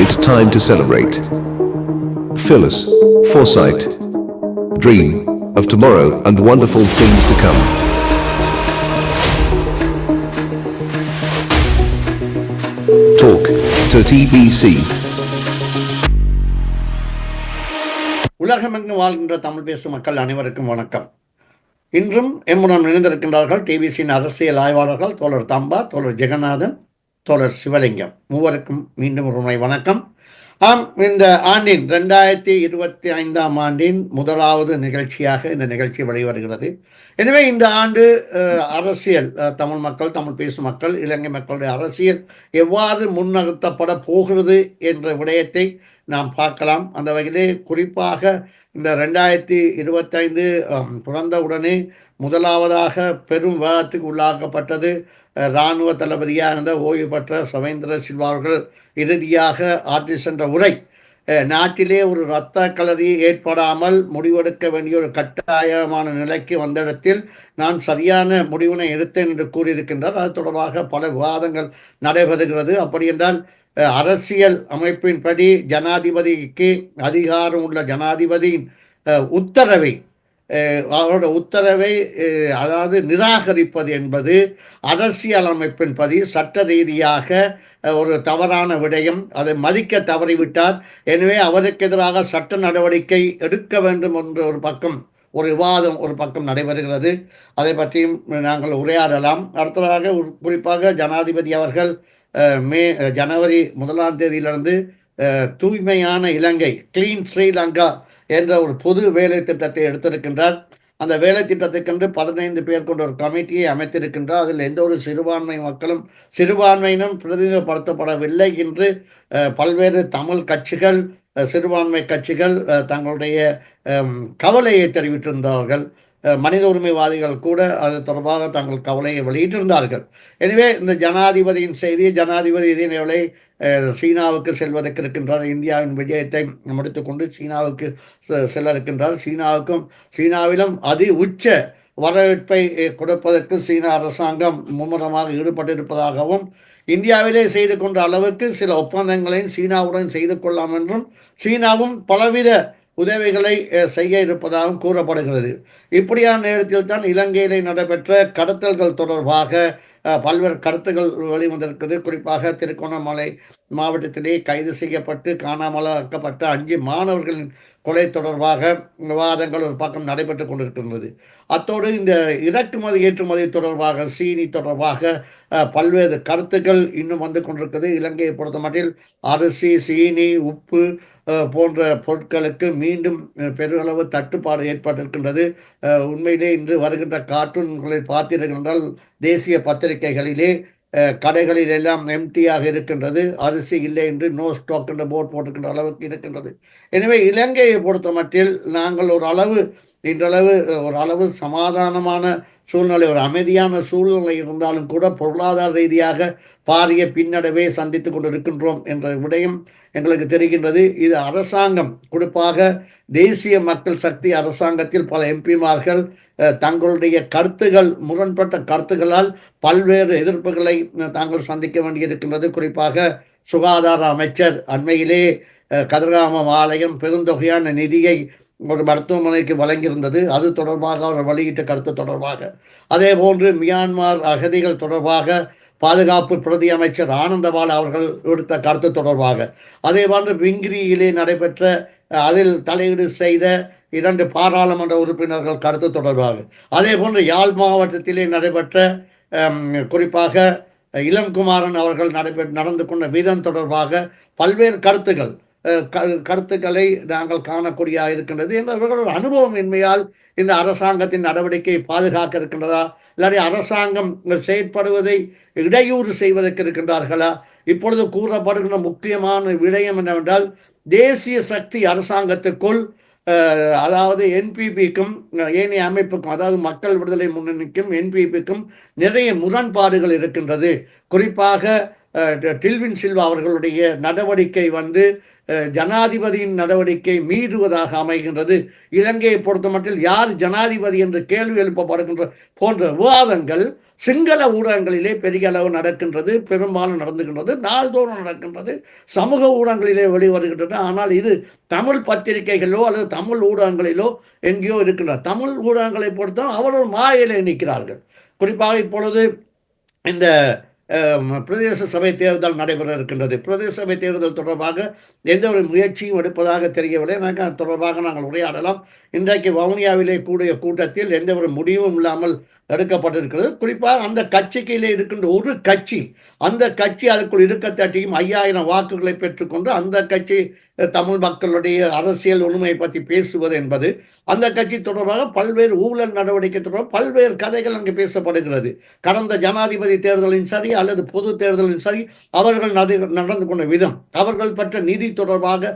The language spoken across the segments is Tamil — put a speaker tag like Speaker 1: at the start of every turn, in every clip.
Speaker 1: It's time to celebrate. Phyllis, foresight, dream of tomorrow and wonderful things to come. Talk to TBC.
Speaker 2: உலகமெங்கும் வாழ்கின்ற தமிழ் பேசும் மக்கள் அனைவருக்கும் வணக்கம். இன்றும் எம்முடன் இணைந்திருக்கின்றார்கள் டிபிசியின் அரசியல் ஆய்வாளர்கள் தோழர் தம்பா, தோழர் ஜெகநாதன், தோழர் சிவலிங்கம். மூவருக்கும் மீண்டும் ஒரு முறை வணக்கம். இந்த ஆண்டின் 2025 ஆண்டின் முதலாவது நிகழ்ச்சியாக இந்த நிகழ்ச்சி வெளிவருகிறது. எனவே இந்த ஆண்டு அரசியல், தமிழ் மக்கள், தமிழ் பேசும் மக்கள், இலங்கை மக்களுடைய அரசியல் எவ்வாறு முன்னகர்த்தப்பட போகிறது என்ற விடயத்தை நாம் பார்க்கலாம். அந்த வகையிலே குறிப்பாக இந்த 2025 பிறந்தவுடனே முதலாவதாக பெரும் விவாதத்துக்கு உள்ளாக்கப்பட்டது இராணுவ தளபதியாக இருந்த ஓய்வு பெற்ற சவேந்திர சில்வா அவர்கள் இறுதியாக ஆற்றி சென்ற உரை. நாட்டிலே ஒரு இரத்த களரி ஏற்படாமல் முடிவெடுக்க வேண்டிய ஒரு கட்டாயமான நிலைக்கு வந்த இடத்தில் நான் சரியான முடிவினை எடுத்தேன் என்று கூறியிருக்கின்றார். அது தொடர்பாக பல விவாதங்கள் நடைபெறுகிறது. அப்படி என்றால் அரசியல் அமைப்பின்படி ஜனாதிபதிக்கு அதிகாரம் உள்ள ஜனாதிபதியின் உத்தரவை அவரோட உத்தரவை அதாவது நிராகரிப்பது என்பது அரசியல் அமைப்பின்படி சட்ட ரீதியாக ஒரு தவறான விடயம். அதை மதிக்க தவறிவிட்டார். எனவே அவருக்கு எதிராக சட்ட நடவடிக்கை எடுக்க வேண்டும் என்ற ஒரு விவாதம் ஒரு பக்கம் நடைபெறுகிறது. அதை பற்றியும் நாங்கள் உரையாடலாம். அடுத்ததாக குறிப்பாக ஜனாதிபதி அவர்கள் ஜனவரி 1ஆம் தேதியிலிருந்து தூய்மையான இலங்கை, கிளீன் ஸ்ரீலங்கா என்ற ஒரு பொது வேலை திட்டத்தை எடுத்திருக்கின்றார். அந்த வேலை திட்டத்துக்கென்று 15 பேர் கொண்ட ஒரு கமிட்டியை அமைத்திருக்கின்றார். அதில் எந்த ஒரு சிறுபான்மையினும் பிரதிநிதிப்படுத்தப்படவில்லை என்று பல்வேறு தமிழ் கட்சிகள், சிறுபான்மை கட்சிகள் தங்களுடைய கவலையை தெரிவித்திருந்தார்கள். மனித உரிமைவாதிகள் கூட அது தொடர்பாக தங்கள் கவலையை வெளியிட்டிருந்தார்கள். எனவே இந்த ஜனாதிபதியின் செய்தி, ஜனாதிபதி இதனை சீனாவுக்கு செல்வதற்கு இருக்கின்றார். இந்தியாவின் விஜயத்தை முடித்துக்கொண்டு சீனாவுக்கு செல்ல இருக்கின்றார். சீனாவிலும் உச்ச வரவேற்பை கொடுப்பதற்கு சீன அரசாங்கம் மும்முரமாக ஈடுபட்டிருப்பதாகவும், இந்தியாவிலே செய்து கொண்ட அளவுக்கு சில ஒப்பந்தங்களையும் சீனாவுடன் செய்து கொள்ளலாம் என்றும் சீனாவும் பலவித உதவிகளை செய்ய இருப்பதாகவும் கூறப்படுகிறது. இப்படியான நேரத்தில் தான் இலங்கையிலே நடைபெற்ற கடத்தல்கள் தொடர்பாக பல்வேறு கருத்துக்கள் வெளிவந்திருக்கிறது. குறிப்பாக திருகோணமலை மாவட்டத்திலே கைது செய்யப்பட்டு காணாமலாக்கப்பட்ட 5 மாணவர்களின் கொலை தொடர்பாக விவாதங்கள் ஒரு பக்கம் நடைபெற்று கொண்டிருக்கின்றது. அத்தோடு இந்த இறக்குமதி ஏற்றுமதி தொடர்பாக, சீனி தொடர்பாக பல்வேறு கருத்துக்கள் இன்னும் வந்து கொண்டிருக்கிறது. இலங்கையை பொறுத்த மட்டில் அரிசி, சீனி, உப்பு போன்ற பொருட்களுக்கு மீண்டும் பெருளவு தட்டுப்பாடு ஏற்பட்டிருக்கின்றது. உண்மையிலே இன்று வருகின்ற கார்ட்டூன்களை பார்த்தீர்கள் தேசிய பத்திரிகைகளிலே கடைகளில் எல்லாம் எம்டியாக இருக்கின்றது. அரிசி இல்லை என்று நோ ஸ்டாக் என்ற போர்ட் போட்டிருக்கின்ற அளவுக்கு இருக்கின்றது. எனவே இலங்கையை பொறுத்த மட்டில் நாங்கள் இன்றளவு ஒரு அளவு சமாதானமான சூழ்நிலை, ஒரு அமைதியான சூழ்நிலை இருந்தாலும் கூட பொருளாதார ரீதியாக பாரிய பின்னடைவை சந்தித்து கொண்டிருக்கின்றோம் என்ற விடயம் எங்களுக்கு தெரிகின்றது. இது அரசாங்கம், குறிப்பாக தேசிய மக்கள் சக்தி அரசாங்கத்தில் பல எம்பிமார்கள் தங்களுடைய முரண்பட்ட கருத்துக்களால் பல்வேறு எதிர்ப்புகளை தாங்கள் சந்திக்க வேண்டியிருக்கின்றது. குறிப்பாக சுகாதார அமைச்சர் அண்மையிலே கதிர்காமம் ஆலயம் பெருந்தொகையான நிதியை ஒரு மருத்துவமனைக்கு வழங்கியிருந்தது. அது தொடர்பாக அவர் வெளியிட்ட கருத்து தொடர்பாக, அதே போன்று மியான்மர் அகதிகள் தொடர்பாக பாதுகாப்பு பிரதி அமைச்சர் ஆனந்தபால் அவர்கள் எடுத்த கருத்து தொடர்பாக, அதே போன்று விங்கிரியிலே நடைபெற்ற அதில் தலையீடு செய்த 2 பாராளுமன்ற உறுப்பினர்கள் கருத்து தொடர்பாக, அதே போன்று யாழ் மாவட்டத்திலே நடைபெற்ற குறிப்பாக இளங்குமாரன் அவர்கள் நடந்து கொண்ட விதம் தொடர்பாக பல்வேறு கருத்துக்களை நாங்கள் காணக்கூடிய இருக்கின்றது. என்பவர்கள் அனுபவம் இன்மையால் இந்த அரசாங்கத்தின் நடவடிக்கை பாதுகாக்க இருக்கின்றதா, இல்லாட்டி அரசாங்கம் செயற்படுவதை இடையூறு செய்வதற்கு இருக்கின்றார்களா? இப்பொழுது கூறப்படுகின்ற முக்கியமான விடயம் என்னவென்றால், தேசிய சக்தி அரசாங்கத்துக்குள் அதாவது என்பிபிக்கும் ஏனைய அமைப்புக்கும், அதாவது மக்கள் விடுதலை முன்னணிக்கும் என்பிபிக்கும் நிறைய முரண்பாடுகள் இருக்கின்றது. குறிப்பாக டில்வின் சில்வா அவர்களுடைய நடவடிக்கை வந்து ஜனாதிபதியின் நடவடிக்கை மீறுவதாக அமைகின்றது. இலங்கையை பொறுத்தமட்டில் யார் ஜனாதிபதி என்று கேள்வி எழுப்பப்படுகின்ற போன்ற விவாதங்கள் சிங்கள ஊடகங்களிலே பெரிய அளவு நடக்கின்றது, பெரும்பாலும் நடந்துகின்றது, நாள்தோறும் நடக்கின்றது, சமூக ஊடகங்களிலே வெளிவருகின்றன. ஆனால் இது தமிழ் பத்திரிகைகளோ அல்லது தமிழ் ஊடகங்களிலோ எங்கேயோ இருக்கின்றன. தமிழ் ஊடகங்களை பொறுத்தவரை அவர்கள் மாயிலே நிற்கிறார்கள். குறிப்பாக இப்பொழுது இந்த பிரதேச சபை தேர்தல் நடைபெற இருக்கின்றது. பிரதேச சபை தேர்தல் தொடர்பாக எந்த ஒரு முயற்சியும் எடுப்பதாக தெரியவில்லை. எனக்கு அது தொடர்பாக நாங்கள் உரையாடலாம். இன்றைக்கு வவுனியாவிலே கூடிய கூட்டத்தில் எந்த ஒரு முடிவும் இல்லாமல் எடுக்கப்பட்டிருக்கிறது. குறிப்பாக அந்த கட்சிக்கையிலே இருக்கின்ற ஒரு கட்சி, அந்த கட்சி அதுக்குள் இருக்கத்தட்டியும் 5000 வாக்குகளை பெற்றுக்கொண்டு அந்த கட்சி தமிழ் மக்களுடைய அரசியல் உரிமையை பற்றி பேசுவது என்பது, அந்த கட்சி தொடர்பாக பல்வேறு ஊழல் நடவடிக்கை தொடர்பாக பல்வேறு கதைகள் அங்கு பேசப்படுகிறது. கடந்த ஜனாதிபதி தேர்தலின் சரி அல்லது பொது தேர்தலின் சரி அவர்கள் நடந்து கொண்ட விதம், அவர்கள் பெற்ற நிதி தொடர்பாக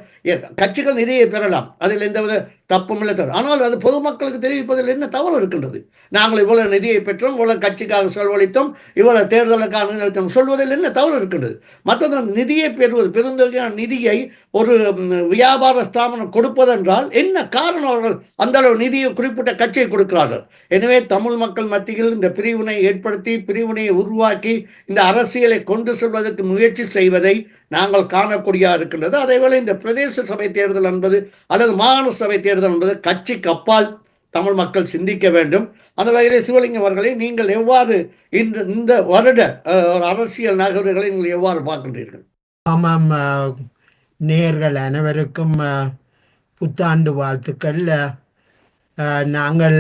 Speaker 2: கட்சிகள் நிதியை பெறலாம், அதில் எந்தவித தப்பும் இல்லை. ஆனால் அது பொதுமக்களுக்கு தெரிவிப்பதில் என்ன தவறு இருக்கின்றது? நாங்கள் இவ்வளவு நிதியை பெற்றோம், இவ்வளவு கட்சிக்காக செலவழித்தோம், இவ்வளவு தேர்தலுக்காக சொல்வதில் என்ன தவறு இருக்கின்றது? மற்றது நிதியை பெறுவது, பெருந்தொகையான நிதியை ஒரு வியாபார ஸ்தாபனம் கொடுப்பதென்றால் என்ன காரணம்? அவர்கள் அந்த அளவு நிதியை குறிப்பிட்ட கட்சியை கொடுக்கிறார்கள். எனவே தமிழ் மக்கள் மத்தியில் இந்த பிரிவினை ஏற்படுத்தி, பிரிவினையை உருவாக்கி இந்த அரசியலை கொண்டு செல்வதற்கு முயற்சி செய்வதை நாங்கள் காணக்கூடிய இருக்கின்றது. அதேவேளை இந்த பிரதேச சபை தேர்தல் என்பது அல்லது மாகாண சபை தேர்தல் என்பது கட்சிக்கு அப்பால் தமிழ் மக்கள் சிந்திக்க வேண்டும். அந்த வகையிலே சிவலிங்கம் அவர்களை நீங்கள் எவ்வாறு இந்த வருட அரசியல் நகர்வுகளை நீங்கள் எவ்வாறு பார்க்கின்றீர்கள்?
Speaker 3: ஆமாம், நேயர்கள் அனைவருக்கும் புத்தாண்டு வாழ்த்துக்கள். நாங்கள்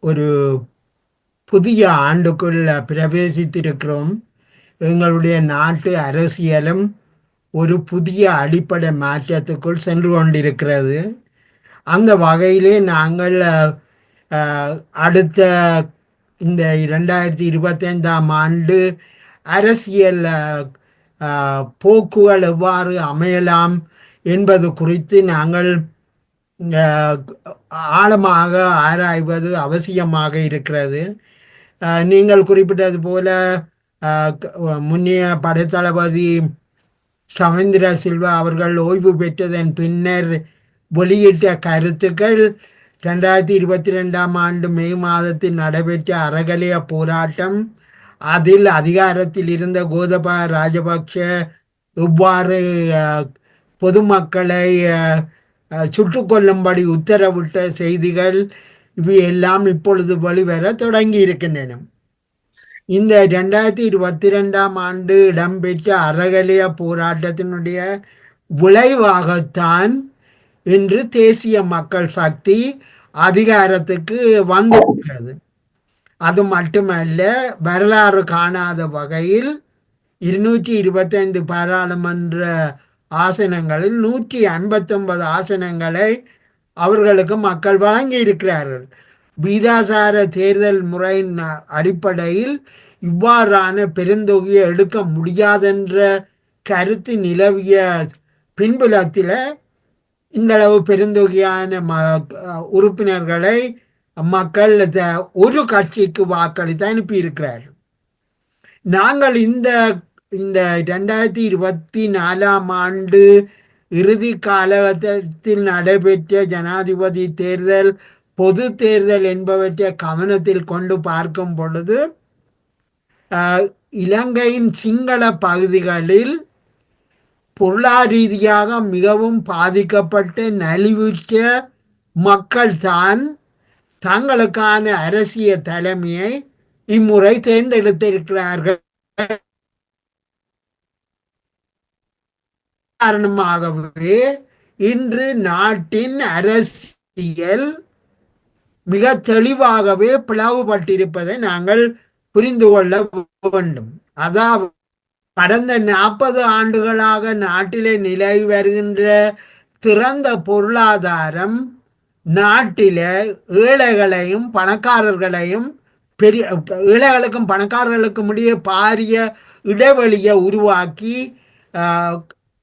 Speaker 3: ஒரு புதிய ஆண்டுக்குள் பிரவேசித்திருக்கிறோம். எங்களுடைய நாட்டு அரசியலும் ஒரு புதிய அடிப்படை மாற்றத்துக்குள் சென்று கொண்டிருக்கிறது. அந்த வகையிலே நாங்கள் அடுத்த இந்த 2025ஆம் ஆண்டு அரசியல் போக்குகள் எவ்வாறு அமையலாம் என்பது குறித்து நாங்கள் ஆழமாக ஆராய்வது அவசியமாக இருக்கிறது. நீங்கள் குறிப்பிட்டது போல முன்னைய படைத்தளபதி சவேந்திர சில்வா அவர்கள் ஓய்வு பெற்றதன் பின்னர் வெளியிட்ட கருத்துக்கள் 2022ஆம் ஆண்டு மே மாதத்தில் நடைபெற்ற அறகலைய போராட்டம், அதில் அதிகாரத்தில் இருந்த கோதபாய ராஜபக்ஷ இவ்வாறு பொதுமக்களை சுட்டுக் கொல்லும்படி உத்தரவிட்ட செய்திகள், இவையெல்லாம் இப்பொழுது வெளிவர தொடங்கி இருக்கின்றன. இந்த 2022ஆம் ஆண்டு இடம்பெற்ற அறகலைய போராட்டத்தினுடைய விளைவாகத்தான் இன்று தேசிய மக்கள் சக்தி அதிகாரத்துக்கு வந்திருக்கிறது. அது மட்டுமல்ல, வரலாறு காணாத வகையில் 225 பாராளுமன்ற ஆசனங்களில் 159 ஆசனங்களை அவர்களுக்கு மக்கள் வழங்கி இருக்கிறார்கள். வீதாசார தேர்தல் முறையின் அடிப்படையில் இவ்வாறான பெருந்தொகையை எடுக்க முடியாதென்ற கருத்து நிலவிய பின்புலத்தில் இந்தளவு பெருந்தொகையான உறுப்பினர்களை மக்கள் ஒரு கட்சிக்கு வாக்களித்து அனுப்பியிருக்கிறார்கள். நாங்கள் இந்த 2024ஆம் ஆண்டு இறுதி காலகட்டத்தில் நடைபெற்ற ஜனாதிபதி தேர்தல், பொது தேர்தல் என்பவற்றை கவனத்தில் கொண்டு பார்க்கும் பொழுது இலங்கையின் சிங்கள பகுதிகளில் பொருளாதார ரீதியாக மிகவும் பாதிக்கப்பட்ட நலிவுற்ற மக்கள் தான் தங்களுக்கான அரசியல் தலைமையை இம்முறை தேர்ந்தெடுத்திருக்கிறார்கள். காரணமாகவே இன்று நாட்டின் அரசியல் மிக தெளிவாகவே பிளவுபட்டிருப்பதை நாங்கள் புரிந்து கொள்ள வேண்டும். அதாவது கடந்த 40 ஆண்டுகளாக நாட்டிலே நிலவி வருகின்ற திறந்த பொருளாதாரம் நாட்டில ஏழைகளையும் பணக்காரர்களையும் ஏழைகளுக்கும் பணக்காரர்களுக்கும் இடையே பாரிய இடைவெளியை உருவாக்கி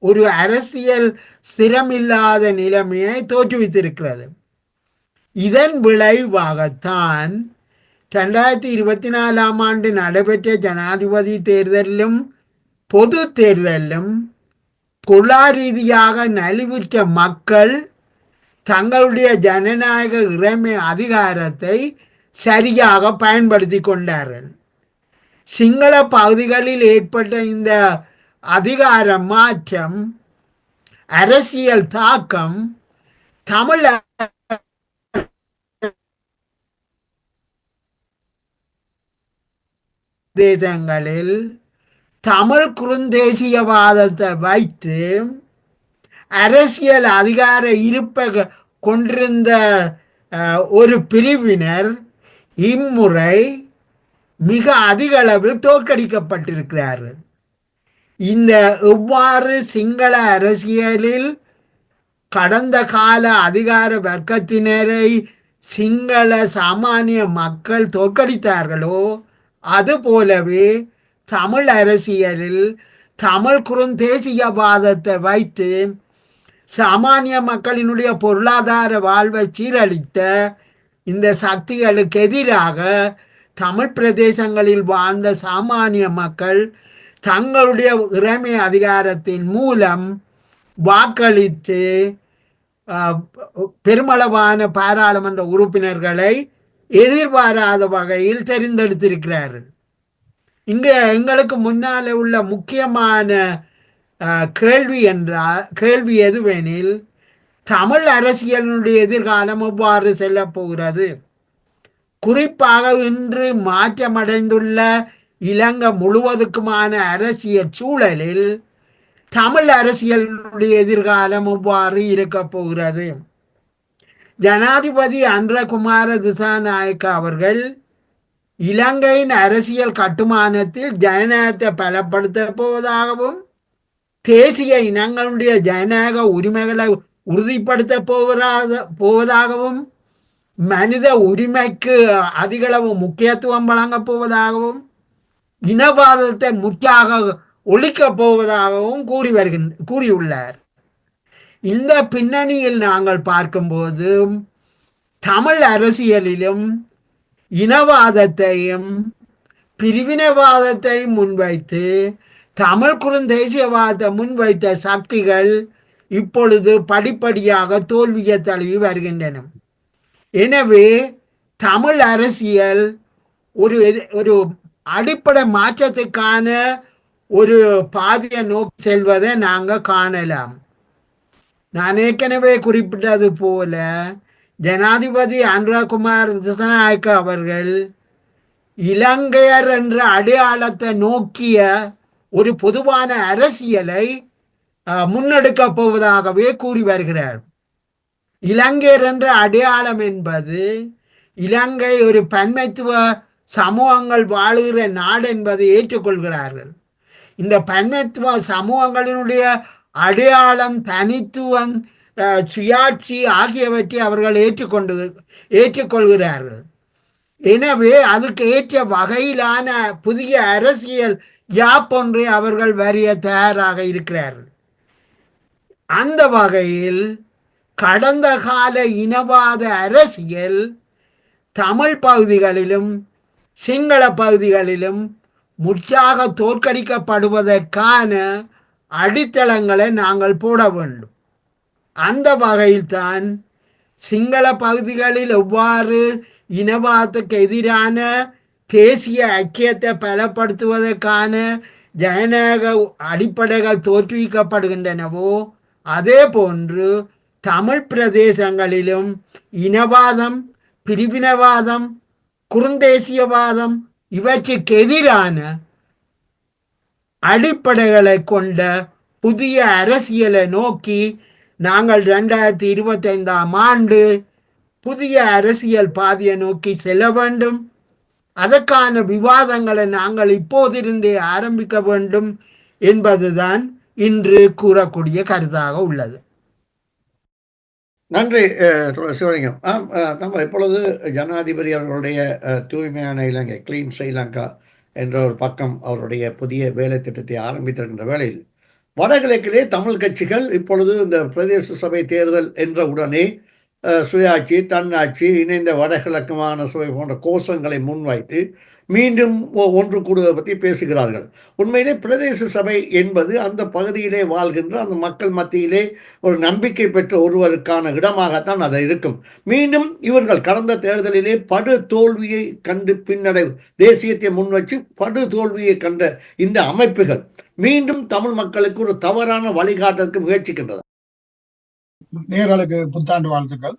Speaker 3: ஒரு அரசியல் ஸ்திரமில்லாத நிலைமையை தோற்றுவித்திருக்கிறது. இதன் விளைவாகத்தான் 2024ஆம் ஆண்டு நடைபெற்ற ஜனாதிபதி தேர்தலிலும் பொது தேர்தலிலும் பொருளாரீதியாக நலிவுற்ற மக்கள் தங்களுடைய ஜனநாயக இறைமை அதிகாரத்தை சரியாக பயன்படுத்தி கொண்டார்கள். சிங்கள பகுதிகளில் ஏற்பட்ட இந்த அதிகார மாற்றம், அரசியல் தாக்கம் தமிழ் தேசங்களில் தமிழ் குறுந்தேசியவாதத்தை வைத்து அரசியல் அதிகார இருப்பை கொண்டிருந்த ஒரு பிரிவினர் இம்முறை மிக அதிக அளவில் தோற்கடிக்கப்பட்டிருக்கிறார்கள். இந்த எவ்வாறு சிங்கள அரசியலில் கடந்த கால அதிகார வர்க்கத்தினரை சிங்கள சாமானிய மக்கள் தோற்கடித்தார்களோ அதுபோலவே தமிழ் அரசியலில் தமிழ் குறுந்தேசியவாதத்தை வைத்து சாமானிய மக்களினுடைய பொருளாதார வாழ்வை சீரழித்த இந்த சக்திகளுக்கு எதிராக தமிழ் பிரதேசங்களில் வாழ்ந்த சாமானிய மக்கள் தங்களுடைய இறைமை அதிகாரத்தின் மூலம் வாக்களித்து பெருமளவான பாராளுமன்ற உறுப்பினர்களை எதிர்பாராத வகையில் தெரிந்தெடுத்திருக்கிறார்கள். இங்கே எங்களுக்கு முன்னால் உள்ள முக்கியமான கேள்வி எதுவெனில், தமிழ் அரசியலினுடைய எதிர்காலம் எவ்வாறு செல்லப் போகிறது? குறிப்பாக இன்று மாற்றமடைந்துள்ள இலங்கை முழுவதுக்குமான அரசியல் சூழலில் தமிழ் அரசியலினுடைய எதிர்காலம் எவ்வாறு இருக்கப் போகிறது? ஜனாதிபதி அன்றகுமார திசாநாயக்க அவர்கள் இலங்கையின் அரசியல் கட்டுமானத்தில் ஜனநாயகத்தை பலப்படுத்த போவதாகவும் தேசிய இனங்களுடைய ஜனநாயக உரிமைகளை உறுதிப்படுத்த போவதாகவும் மனித உரிமைக்கு அதிகளவு முக்கியத்துவம் வழங்கப் போவதாகவும் இனவாதத்தை முற்றாக ஒழிக்கப் போவதாகவும் கூறியுள்ளார். இந்த பின்னணியில் நாங்கள் பார்க்கும்போது தமிழ் அரசியலிலும் இனவாதத்தையும் பிரிவினவாதத்தையும் முன்வைத்து தமிழ் குறுந்தேசியவாதத்தை முன்வைத்த சக்திகள் இப்பொழுது படிப்படியாக தோல்வியை தழுவி வருகின்றன. எனவே தமிழ் அரசியல் ஒரு அடிப்படை மாற்றத்துக்கான ஒரு பாதையை நோக்கி செல்வதை நாங்கள் காணலாம். நான் ஏற்கனவே குறிப்பிட்டது போல ஜனாதிபதி அன்றகுமார் திசாநாயக்க அவர்கள் இலங்கையர் என்ற அடையாளத்தை நோக்கிய ஒரு பொதுவான அரசியலை முன்னெடுக்கப் போவதாகவே கூறி வருகிறார். இலங்கையர் என்ற அடையாளம் என்பது இலங்கை ஒரு பன்மைத்துவ சமூகங்கள் வாழுகிற நாடு என்பதை ஏற்றுக்கொள்கிறார்கள். இந்த பன்மைத்துவ சமூகங்களினுடைய அடையாளம், தனித்துவம், சுயாட்சி ஆகியவற்றை அவர்கள் ஏற்றுக்கொள்கிறார்கள். எனவே அதுக்கு ஏற்ற வகையிலான புதிய அரசியல் யாப்பொன்றை அவர்கள் வரிய தயாராக இருக்கிறார்கள். அந்த வகையில் கடந்த கால இனவாத அரசியல் தமிழ் பகுதிகளிலும் சிங்கள பகுதிகளிலும் முற்றாக தோற்கடிக்கப்படுவதற்கான அடித்தளங்களை நாங்கள் போட வேண்டும். அந்த வகையில்தான் சிங்கள பகுதிகளில் எவ்வாறு இனவாதத்துக்கு எதிரான தேசிய ஐக்கியத்தை பலப்படுத்துவதற்கான ஜனநாயக அடிப்படைகள் தோற்றுவிக்கப்படுகின்றனவோ அதே போன்று தமிழ் பிரதேசங்களிலும் இனவாதம், பிரிவினவாதம், குறுந்தேசியவாதம் இவற்றுக்கு எதிரான அடிப்படைகளை கொண்ட புதிய அரசியலை நோக்கி நாங்கள் 2025 புதிய அரசியல் பாதையை நோக்கி செல்ல வேண்டும். அதற்கான விவாதங்களை நாங்கள் இப்போதிருந்தே ஆரம்பிக்க வேண்டும் என்பதுதான் இன்று கூறக்கூடிய கருத்தாக உள்ளது.
Speaker 2: நன்றி சிவலிங்கம். நம்ம இப்பொழுது ஜனாதிபதி அவர்களுடைய தூய்மையான இலங்கை, கிளீன் ஸ்ரீலங்கா என்ற ஒரு பக்கம் அவருடைய புதிய வேலை திட்டத்தை ஆரம்பித்திருக்கின்ற வேளையில் வடகிழக்கிலே தமிழ் கட்சிகள் இப்பொழுது இந்த பிரதேச சபை தேர்தல் என்ற உடனே சுயாட்சி, தன்னாட்சி, இணைந்த வடகிழக்குமான சுவை போன்ற கோஷங்களை முன்வைத்து மீண்டும் ஒன்று கூடுவதை பற்றி பேசுகிறார்கள். உண்மையிலே பிரதேச சபை என்பது அந்த பகுதியிலே வாழ்கின்ற அந்த மக்கள் மத்தியிலே ஒரு நம்பிக்கை பெற்ற ஒருவருக்கான இடமாகத்தான் அது இருக்கும். மீண்டும் இவர்கள் கடந்த தேர்தலிலே படு தோல்வியை கண்டு பின்னடைவு தேசியத்தை முன்வச்சு படு தோல்வியை கண்ட இந்த அமைப்புகள் மீண்டும் தமிழ் மக்களுக்கு ஒரு தவறான வழிகாட்டுறதுக்கு முயற்சிக்கின்றது.
Speaker 4: நேர்களுக்கு புத்தாண்டு வாழ்த்துக்கள்.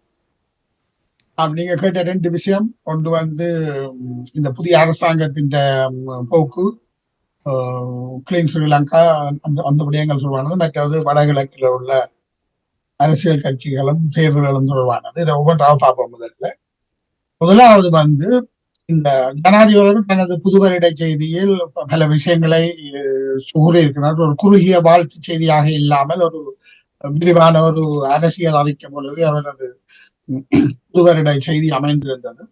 Speaker 4: நீங்க கேட்ட ரெண்டு விஷயம், ஒன்று இந்த புதிய அரசாங்கத்தின் போக்கு, கிளீன் ஸ்ரீலங்கா, அந்த விடயங்கள் சொல்வானது. மற்றது வடகிழக்கில் உள்ள அரசியல் கட்சிகளும் தேர்தல்களும் சொல்வானது. இதை ஒவ்வொன்றாக பார்ப்போம். முதலாவது இந்த ஜனாதிபதி தனது புதுவருட செய்தியில் பல விஷயங்களை கூறியிருக்கிறார். ஒரு குறுகிய வாழ்த்து செய்தியாக இல்லாமல் ஒரு விரிவான ஒரு அரசியல் அறிக்கை போலவே அவரது புதுவருட செய்தி அமைந்திருந்தது.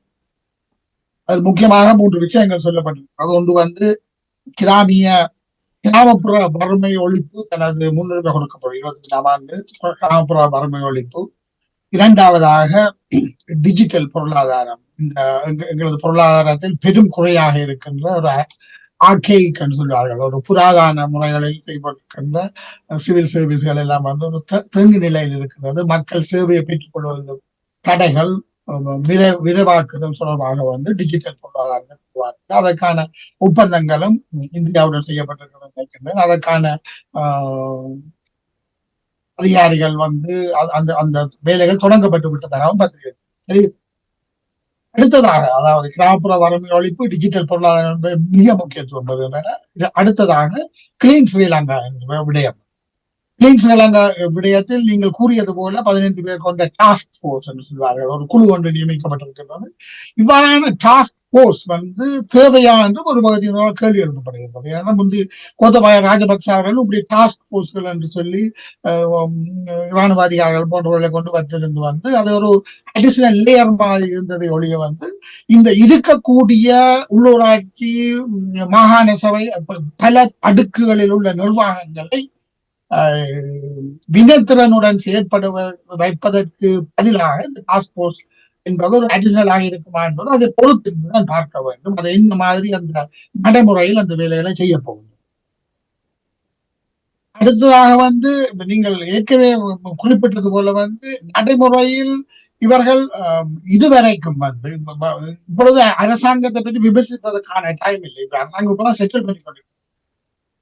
Speaker 4: அது முக்கியமாக 3 விஷயங்கள் சொல்லப்பட்டிருக்கிறது. ஒன்று கிராமப்புற வறுமை ஒழிப்பு தனது முன்னுரிமை கொடுக்கப்படும் 25ஆம் ஆண்டு கிராமப்புற வறுமை ஒழிப்பு. இரண்டாவதாக டிஜிட்டல் பொருளாதாரம். இந்த எங்களது பொருளாதாரத்தில் பெரும் குறையாக இருக்கின்ற ஒரு ஆர்கேயிக் என்று சொல்வார்கள், ஒரு புராதான முறைகளில் செய்யப்படுகின்ற சிவில் சர்வீஸ்கள் எல்லாம் ஒரு தேங்கு நிலையில் இருக்கின்றது. மக்கள் சேவையை பெற்றுக் கொள்வதில் தடைகள், விரைவாக்குதல் தொடர்பாக டிஜிட்டல் பொருளாதாரம் அதற்கான ஒப்பந்தங்களும் இந்தியாவுடன் செய்யப்பட்டிருக்கிறது நினைக்கின்றேன். அதற்கான அதிகாரிகள் அந்த அந்த வேலைகள் தொடங்கப்பட்டு விட்டதாகவும் பத்திரிகை. அடுத்ததாக, அதாவது கிராமப்புற வறுமை ஒழிப்பு, டிஜிட்டல் பொருளாதாரம் மிக முக்கியத்துவம். அடுத்ததாக கிளீன் ஸ்ரீலங்கா என்ற விடயம். கிளீன் ஸ்ரீலங்கா விடயத்தில் நீங்கள் கூறியது போல 15 பேர் கொண்ட டாஸ்க் போர்ஸ் என்று சொல்வார்கள், ஒரு குழு ஒன்று நியமிக்கப்பட்டிருக்கின்றது. இவ்வாறான டாஸ்க் போர்ஸ் தேவையா என்று ஒரு பகுதியினால் கேள்வி எழுப்பப்படுகிறது. ஏன்னா கோத்தபாய ராஜபக்ச அவர்கள் இப்படி டாஸ்க் போர்ஸ்கள் என்று சொல்லி இராணுவ அதிகாரிகள் போன்றவர்களை கொண்டு வந்திருந்து அது ஒரு அடிஷனல் லேயர் மாதிரி இருந்ததை ஒழிய இந்த இருக்கக்கூடிய உள்ளூராட்சி, மாகாண சபை, பல அடுக்குகளில் உள்ள நிர்வாகங்களை வினத்திறனுடன் வைப்பதற்கு பதிலாக இந்த டாஸ்க் போர்ஸ் என்பது ஒரு அடிஷனலாக இருக்குமா என்பது அதை பொறுத்திருந்துதான் பார்க்க வேண்டும். அதை இந்த மாதிரி அந்த நடைமுறையில் அந்த வேலைகளை செய்ய போகும். அடுத்ததாக நீங்கள் ஏற்கனவே குறிப்பிட்டது போல நடைமுறையில் இவர்கள் இதுவரைக்கும் இப்பொழுது அரசாங்கத்தை பற்றி விமர்சிப்பதற்கான டைம் இல்லை. இப்ப அரசாங்கம் இப்பதான் செட்டில் பண்ணி கொண்டிருக்கிறது.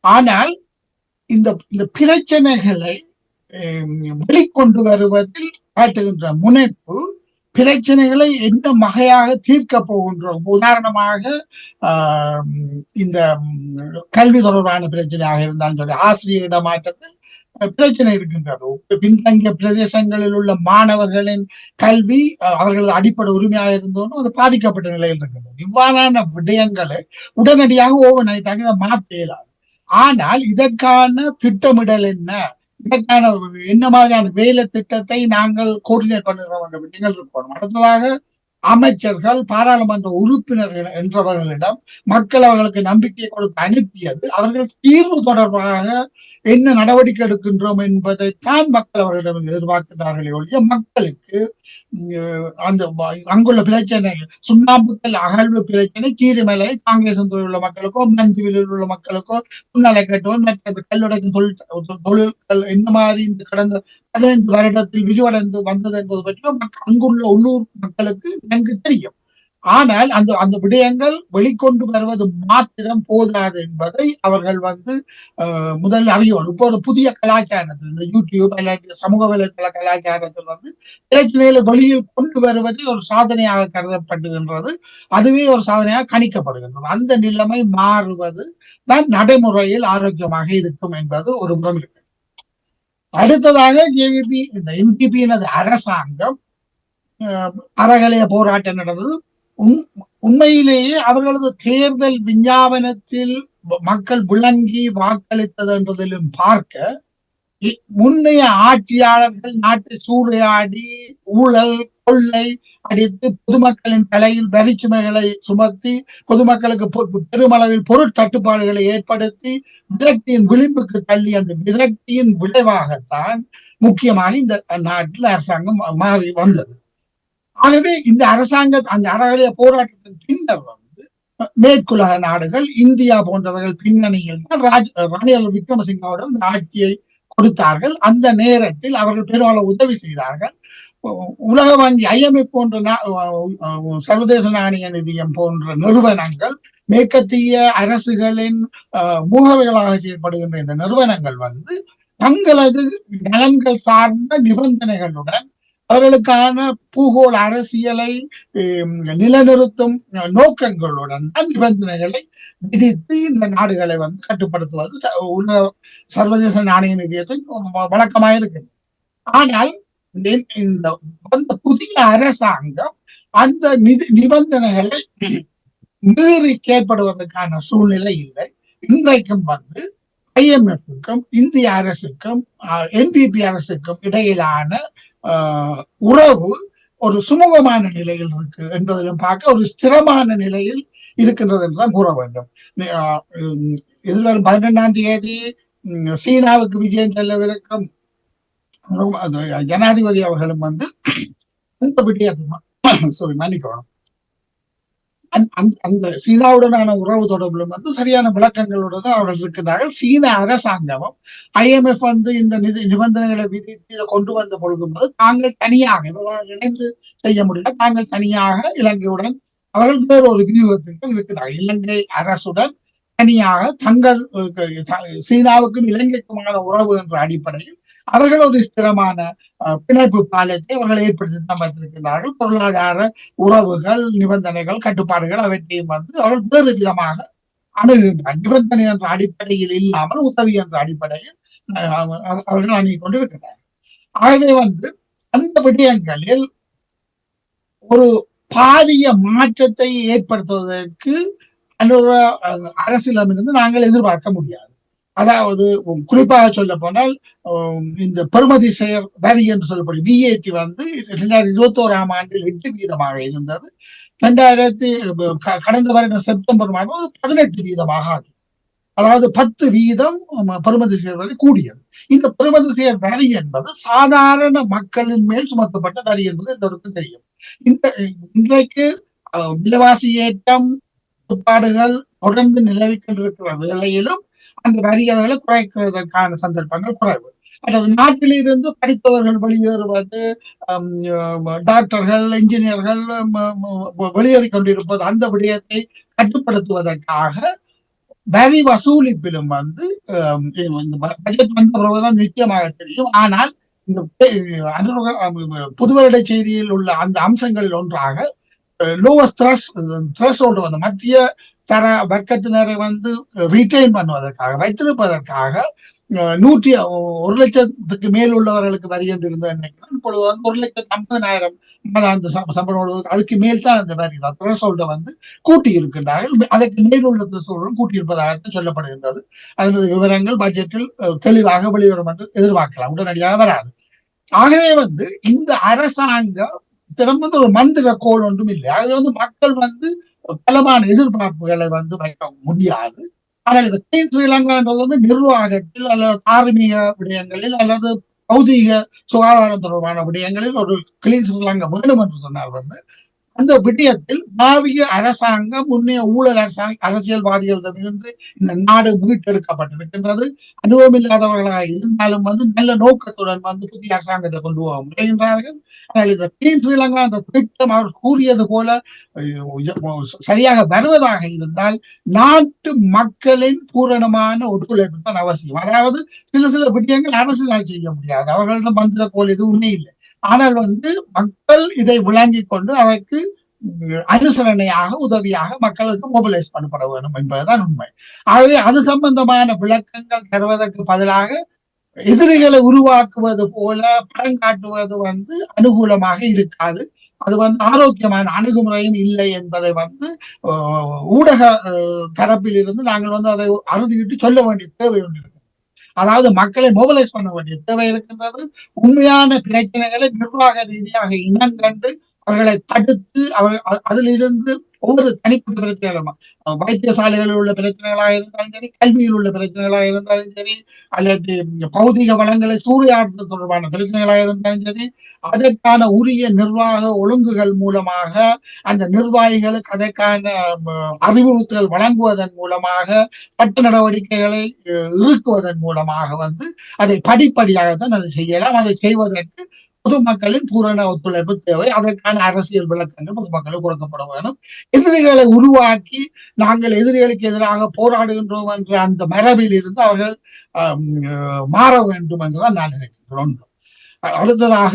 Speaker 4: ஆனால் இந்த பிரச்சனைகளை வெளிக்கொண்டு வருவதில் காட்டுகின்ற முனைப்பு, பிரச்சனைகளை எந்த வகையாக தீர்க்க போகின்றோம். உதாரணமாக இந்த கல்வி தொடர்பான பிரச்சனையாக இருந்தாலும் சொல்லி, ஆசிரியர் இடமாற்றத்தில் பிரச்சனை இருக்கின்றது. பின்தங்கிய பிரதேசங்களில் உள்ள மாணவர்களின் கல்வி அவர்களது அடிப்படை உரிமையாக இருந்தோன்னு அது பாதிக்கப்பட்ட நிலையில் இருக்கின்றது. இவ்வாறான விடயங்களை உடனடியாக ஓவர் நைட்டாக இதை மாற்ற இயலாது. ஆனால் இதற்கான திட்டமிடல் என்ன, இதற்கான என்ன மாதிரியான வேலை திட்டத்தை நாங்கள் கோஆர்டினேட் பண்ணுகிறோம் என்ற விஷயங்கள் இருக்கணும். அடுத்ததாக அமைச்சர்கள், பாராளுமன்ற உறுப்பினர்கள் என்றவர்களிடம் மக்கள் அவர்களுக்கு நம்பிக்கை கொடுத்து அனுப்பியது அவர்கள் தீர்வு தொடர்பாக என்ன நடவடிக்கை எடுக்கின்றோம் என்பதைத்தான் மக்கள் அவர்களிடம் எதிர்பார்க்கின்றார்களே ஒழிய மக்களுக்கு அந்த அங்குள்ள பிரச்சனை, சுண்ணாம்புக்கல் அகழ்வு பிரச்சனை கீரிமலை காங்கிரஸ் உள்ள மக்களுக்கோ, மஞ்சுவில் உள்ள மக்களுக்கோ, முன்னாலை கட்டுவோம் மற்ற கல்லுடைக்கும் தொழில்கள் என்ன மாதிரி இந்த கடந்த 15 வருடத்தில் விரிவடைந்து வந்தது என்பது பற்றியும் அங்குள்ள உள்ளூர் மக்களுக்கு நன்கு தெரியும். ஆனால் அந்த விடயங்கள் வெளிக்கொண்டு வருவது மாத்திரம் போதாது என்பதை அவர்கள் முதலில் அறியணும். இப்போ ஒரு புதிய கலாச்சாரத்தில், இந்த யூடியூப் இல்லாட்டி சமூக வலைத்தள கலாச்சாரத்தில் பிரச்சனைகளை வெளியில் கொண்டு வருவதை ஒரு சாதனையாக கருதப்படுகின்றது. அதுவே ஒரு சாதனையாக கணிக்கப்படுகின்றது. அந்த நிலைமை மாறுவது தான் நடைமுறையில் ஆரோக்கியமாக இருக்கும் என்பது ஒரு புறம் இருக்கு. அடுத்ததாக ஜேவிபி, இந்த என்பிபியினது அரசாங்கம் அறகலைய போராட்டம் நடந்தது. உண்மையிலேயே அவர்களது தேர்தல் விஞ்ஞாபனத்தில் மக்கள் விளங்கி வாக்களித்தது என்றதிலும் பார்க்க, முன்னைய ஆட்சியாளர்கள் நாட்டை சூறையாடி ஊழல் கொள்ளை அடித்து பொதுமக்களின் தலையில் வரிச்சுமைகளை சுமத்தி பொதுமக்களுக்கு பெருமளவில் பொருள் தட்டுப்பாடுகளை ஏற்படுத்தி விரக்தியின் விளிம்புக்கு தள்ளி, அந்த விரக்தியின் விளைவாகத்தான் முக்கியமாக இந்த நாட்டில் அரசாங்கம் மாறி வந்தது. ஆகவே இந்த அந்த அறகலைய போராட்டத்தின் பின்னர் மேற்குலக நாடுகள் இந்தியா போன்றவர்கள் பின்னணியில் தான் ரணில் விக்ரமசிங்காவிடம் இந்த ஆட்சியை கொடுத்தார்கள். அந்த நேரத்தில் அவர்கள் பெரும்பாலும் உதவி செய்தார்கள். உலக வங்கி IMF போன்ற சர்வதேச நாணய நிதியம் போன்ற நிறுவனங்கள் மேற்கத்திய அரசுகளின் முகவர்களாக செயல்படுகின்ற இந்த நிறுவனங்கள் தங்களது நலன்கள் சார்ந்த நிபந்தனைகளுடன் அவர்களுக்கான பூகோள அரசியலை நிலைநிறுத்தும் நோக்கங்களுடன் தான் நிபந்தனைகளை விதித்து இந்த நாடுகளை கட்டுப்படுத்துவது சர்வதேச நாணய நிதியத்தின் வழக்கமாக இருக்கு. ஆனால் இந்த புதிய அரசாங்கம் அந்த நிபந்தனைகளை மீறி செயற்படுவதற்கான சூழ்நிலை இல்லை. இன்றைக்கும் IMF-க்கும் இந்திய அரசுக்கும் NPP அரசுக்கும் இடையிலான உறவு ஒரு சுமூகமான நிலையில் இருக்கு என்பதிலும் பார்க்க ஒரு ஸ்திரமான நிலையில் இருக்கின்றது என்றுதான் கூற வேண்டும். எதிர்வரும் 12ஆம் தேதி சீனாவுக்கு விஜயம் செல்லவிருக்கும் ஜனாதிபதி அவர்களும் அந்த விடயத்தை மன்னிக்கணும் அந்த சீனாவுடனான உறவு தொடர்பிலும் சரியான விளக்கங்களுடன் அவர்கள் இருக்கின்றார்கள். சீன அரசாங்கமும் IMF இந்த நிபந்தனைகளை விதித்து இதை கொண்டு வந்த பொழுதும் தாங்கள் தனியாக இணைந்து செய்ய முடியல. தாங்கள் தனியாக இலங்கையுடன் அவர்கள் வேறொரு வியூகத்திற்கும் இருக்கிறார்கள். இலங்கை அரசுடன் தனியாக தங்கள் சீனாவுக்கும் இலங்கைக்குமான உறவு என்ற அடிப்படையில் அவர்கள் ஒரு ஸ்திரமான பிணைப்பு பாலத்தை அவர்கள் ஏற்படுத்தி தான் வைத்திருக்கின்றார்கள். பொருளாதார உறவுகள், நிபந்தனைகள், கட்டுப்பாடுகள் அவற்றையும் அவர்கள் வேறு விதமாக அணுகுகின்றனர். நிபந்தனை என்ற அடிப்படையில் இல்லாமல் உதவி என்ற அடிப்படையில் அவர்கள் அணுகி கொண்டிருக்கிறார்கள். ஆகவே அந்த விடயங்களில் ஒரு பாரிய மாற்றத்தை ஏற்படுத்துவதற்கு அரசியலிருந்து நாங்கள் எதிர்பார்க்க முடியாது. அதாவது குறிப்பாக சொல்ல போனால் இந்த பெறுமதி செயல் வரி என்று சொல்லப்படும் VAT 2021ஆம் ஆண்டில் 8% இருந்தது. கடந்த வருடம் செப்டம்பர் மாதம் 18% ஆகும். அதாவது 10% பெறுமதி செயல் வரி கூடியது. இந்த பெறுமதி செயல் வரி என்பது சாதாரண மக்களின் மேல் சுமத்தப்பட்ட வரி என்பது எல்லோருக்கும் தெரியும். இன்றைக்கு விலைவாசி ஏற்றம் கட்டுப்பாடுகள் தொடர்ந்து நிலவிக்கொண்டிருக்கிற வேளையிலும் அந்த வரிகளை குறைக்கிறதற்கான சந்தர்ப்பங்கள் குறைவு. அதாவது நாட்டிலிருந்து படித்தவர்கள் வெளியேறுவது, டாக்டர்கள், இன்ஜினியர்கள் வெளியேறிக் கொண்டிருப்பது, அந்த விடயத்தை கட்டுப்படுத்துவதற்காக வரி வசூலிப்பிலும் பட்ஜெட் வந்த பிறகுதான் நிச்சயமாக தெரியும். ஆனால் இந்த புதுவருட செய்தியில் உள்ள அந்த அம்சங்களில் ஒன்றாக லோவஸ்ட் த்ரெஷ்ஹோல்ட் மத்திய தர வர்க்கத்தினரை ரீட்டைன் பண்ணுவதற்காக வைத்திருப்பதற்காக 1 லட்சத்துக்கு மேல் உள்ளவர்களுக்கு வரி என்று இருந்தது நினைக்கிறேன். இப்பொழுது 1,50,000 மாதாந்த சம்பளம் அதுக்கு மேல் தான் அந்த வரி தான் த்ரெஷ்ஹோல்டை கூட்டி இருக்கின்றார்கள். அதற்கு மேல் உள்ள த்ரெஷ்ஹோல்டும் கூட்டியிருப்பதாக சொல்லப்படுகின்றது. அதனது விவரங்கள் பட்ஜெட்டில் தெளிவாக வெளிவரும் என்று எதிர்பார்க்கலாம், உடனடியாக வராது. ஆகவே இந்த அரசாங்கம் ஒரு மந்திர கோல் ஒன்றும் இல்லை. ஆகவே மக்கள் பலமான எதிர்பார்ப்புகளை வைக்க முடியாது. ஆனால் இந்த கிளீன் ஸ்ரீலங்கான்றது நிர்வாகத்தில் அல்லது தார்மீக விடயங்களில் அல்லது பௌதீக சுகாதாரம் தொடர்பான விடயங்களில் ஒரு கிளீன் ஸ்ரீலங்கா வேண்டும் என்று சொன்னால் அந்த விடயத்தில் பாரிய அரசாங்கம் முன்னே ஊழல் அரசியல்வாதிகளிடமிருந்து இந்த நாடு மீட்டெடுக்கப்பட்டிருக்கின்றது. அனுபவம் இல்லாதவர்களாக இருந்தாலும் நல்ல நோக்கத்துடன் புதிய அரசாங்கத்தை கொண்டு போக முயல்கின்றார்கள். ஆனால் இந்த கிளீன் ஸ்ரீலங்கா என்ற திட்டம் அவர் கூறியது போல சரியாக வருவதாக இருந்தால் நாட்டு மக்களின் பூரணமான ஒத்துழைப்பு தான் அவசியம். அதாவது சில விடயங்கள் அரசியல் செய்ய முடியாது, அவர்களிடம் மந்திர கோல் எதுவுமே இல்லை. ஆனால் மக்கள் இதை விளங்கிக் கொண்டு அதற்கு அனுசரணையாக உதவியாக மக்களுக்கு மொபிலைஸ் பண்ணப்பட வேண்டும் என்பதுதான் உண்மை. ஆகவே அது சம்பந்தமான விளக்கங்கள் தருவதற்கு பதிலாக எதிரிகளை உருவாக்குவது போல படம் காட்டுவது அனுகூலமாக இருக்காது. அது ஆரோக்கியமான அணுகுமுறையும் இல்லை என்பதை ஊடக தரப்பில் இருந்து நாங்கள் அதை அறுதிட்டு சொல்ல வேண்டிய தேவை ஒன்று. அதாவது மக்களை மொபிலைஸ் பண்ண வேண்டிய தேவை இருக்கின்றது. உண்மையான பிரச்சனைகளை நிர்வாக ரீதியாக இனங்கண்டு அவர்களை தடுத்து அதிலிருந்து ஒவ்வொரு தனிப்பட்ட பிரச்சனைகளும் வைத்தியசாலைகளில் உள்ள பிரச்சனைகளாக இருந்தாலும் சரி, கல்வியில் உள்ள பிரச்சனைகளாக இருந்தாலும் சரி, அல்லது பௌதிக வளங்களை சூறையாடுறது தொடர்பான பிரச்சனைகளாக இருந்தாலும் சரி, அதற்கான உரிய நிர்வாக ஒழுங்குகள் மூலமாக அந்த நிர்வாகிகளுக்கு அதற்கான அறிவுறுத்தல் வழங்குவதன் மூலமாக சட்ட நடவடிக்கைகளை இறுக்குவதன் மூலமாக அதை படிப்படியாகத்தான் அதை செய்யலாம். அதை செய்வதற்கு பொதுமக்களின் பூரண ஒத்துழைப்பு தேவை. அதற்கான அரசியல் விளக்கங்கள் பொதுமக்களுக்கு கொடுக்கப்பட வேணும். எதிரிகளை உருவாக்கி நாங்கள் எதிரிகளுக்கு எதிராக போராடுகின்றோம் என்ற அந்த மரபில் இருந்து அவர்கள் மாற வேண்டும் என்றுதான் நான் நினைக்கின்றோம். அடுத்ததாக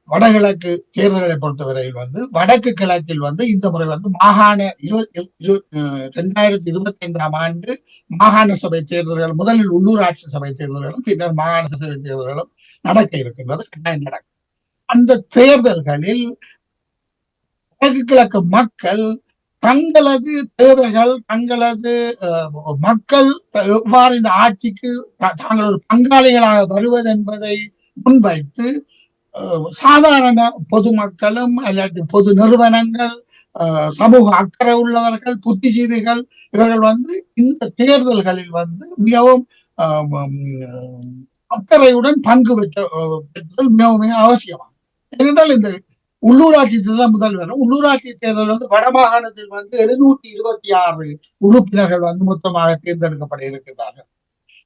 Speaker 4: வடகிழக்கு தேர்தல்களை பொறுத்தவரையில் வடக்கு கிழக்கில் இந்த முறை மாகாண 2025ஆம் ஆண்டு மாகாண சபை தேர்தல்கள், முதலில் உள்ளூராட்சி சபை தேர்தல்களும் பின்னர் மாகாண சபை தேர்தல்களும் நடக்க இருக்கின்றது. நடக்கும் அந்த தேர்தல்களில் வடக்கு கிழக்கு மக்கள் தங்களது தேவைகள், தங்களது மக்கள் எவ்வாறு இந்த ஆட்சிக்கு தாங்கள் ஒரு பங்காளிகளாக வருவது என்பதை முன்வைத்து சாதாரண பொதுமக்களும் அல்லது பொது நிறுவனங்கள், சமூக அக்கறை உள்ளவர்கள், புத்திஜீவிகள் இவர்கள் இந்த தேர்தல்களில் மிகவும் அக்கறையுடன் பங்கு பெற்றல் மிகவும் அவசியமாகும். ஏனென்றால் இந்த உள்ளூராட்சி தேர்தல் முதல் வரும். உள்ளூராட்சி தேர்தல் வடமாகாணத்தில் 726 உறுப்பினர்கள் மொத்தமாக தேர்ந்தெடுக்கப்பட இருக்கின்றார்கள்.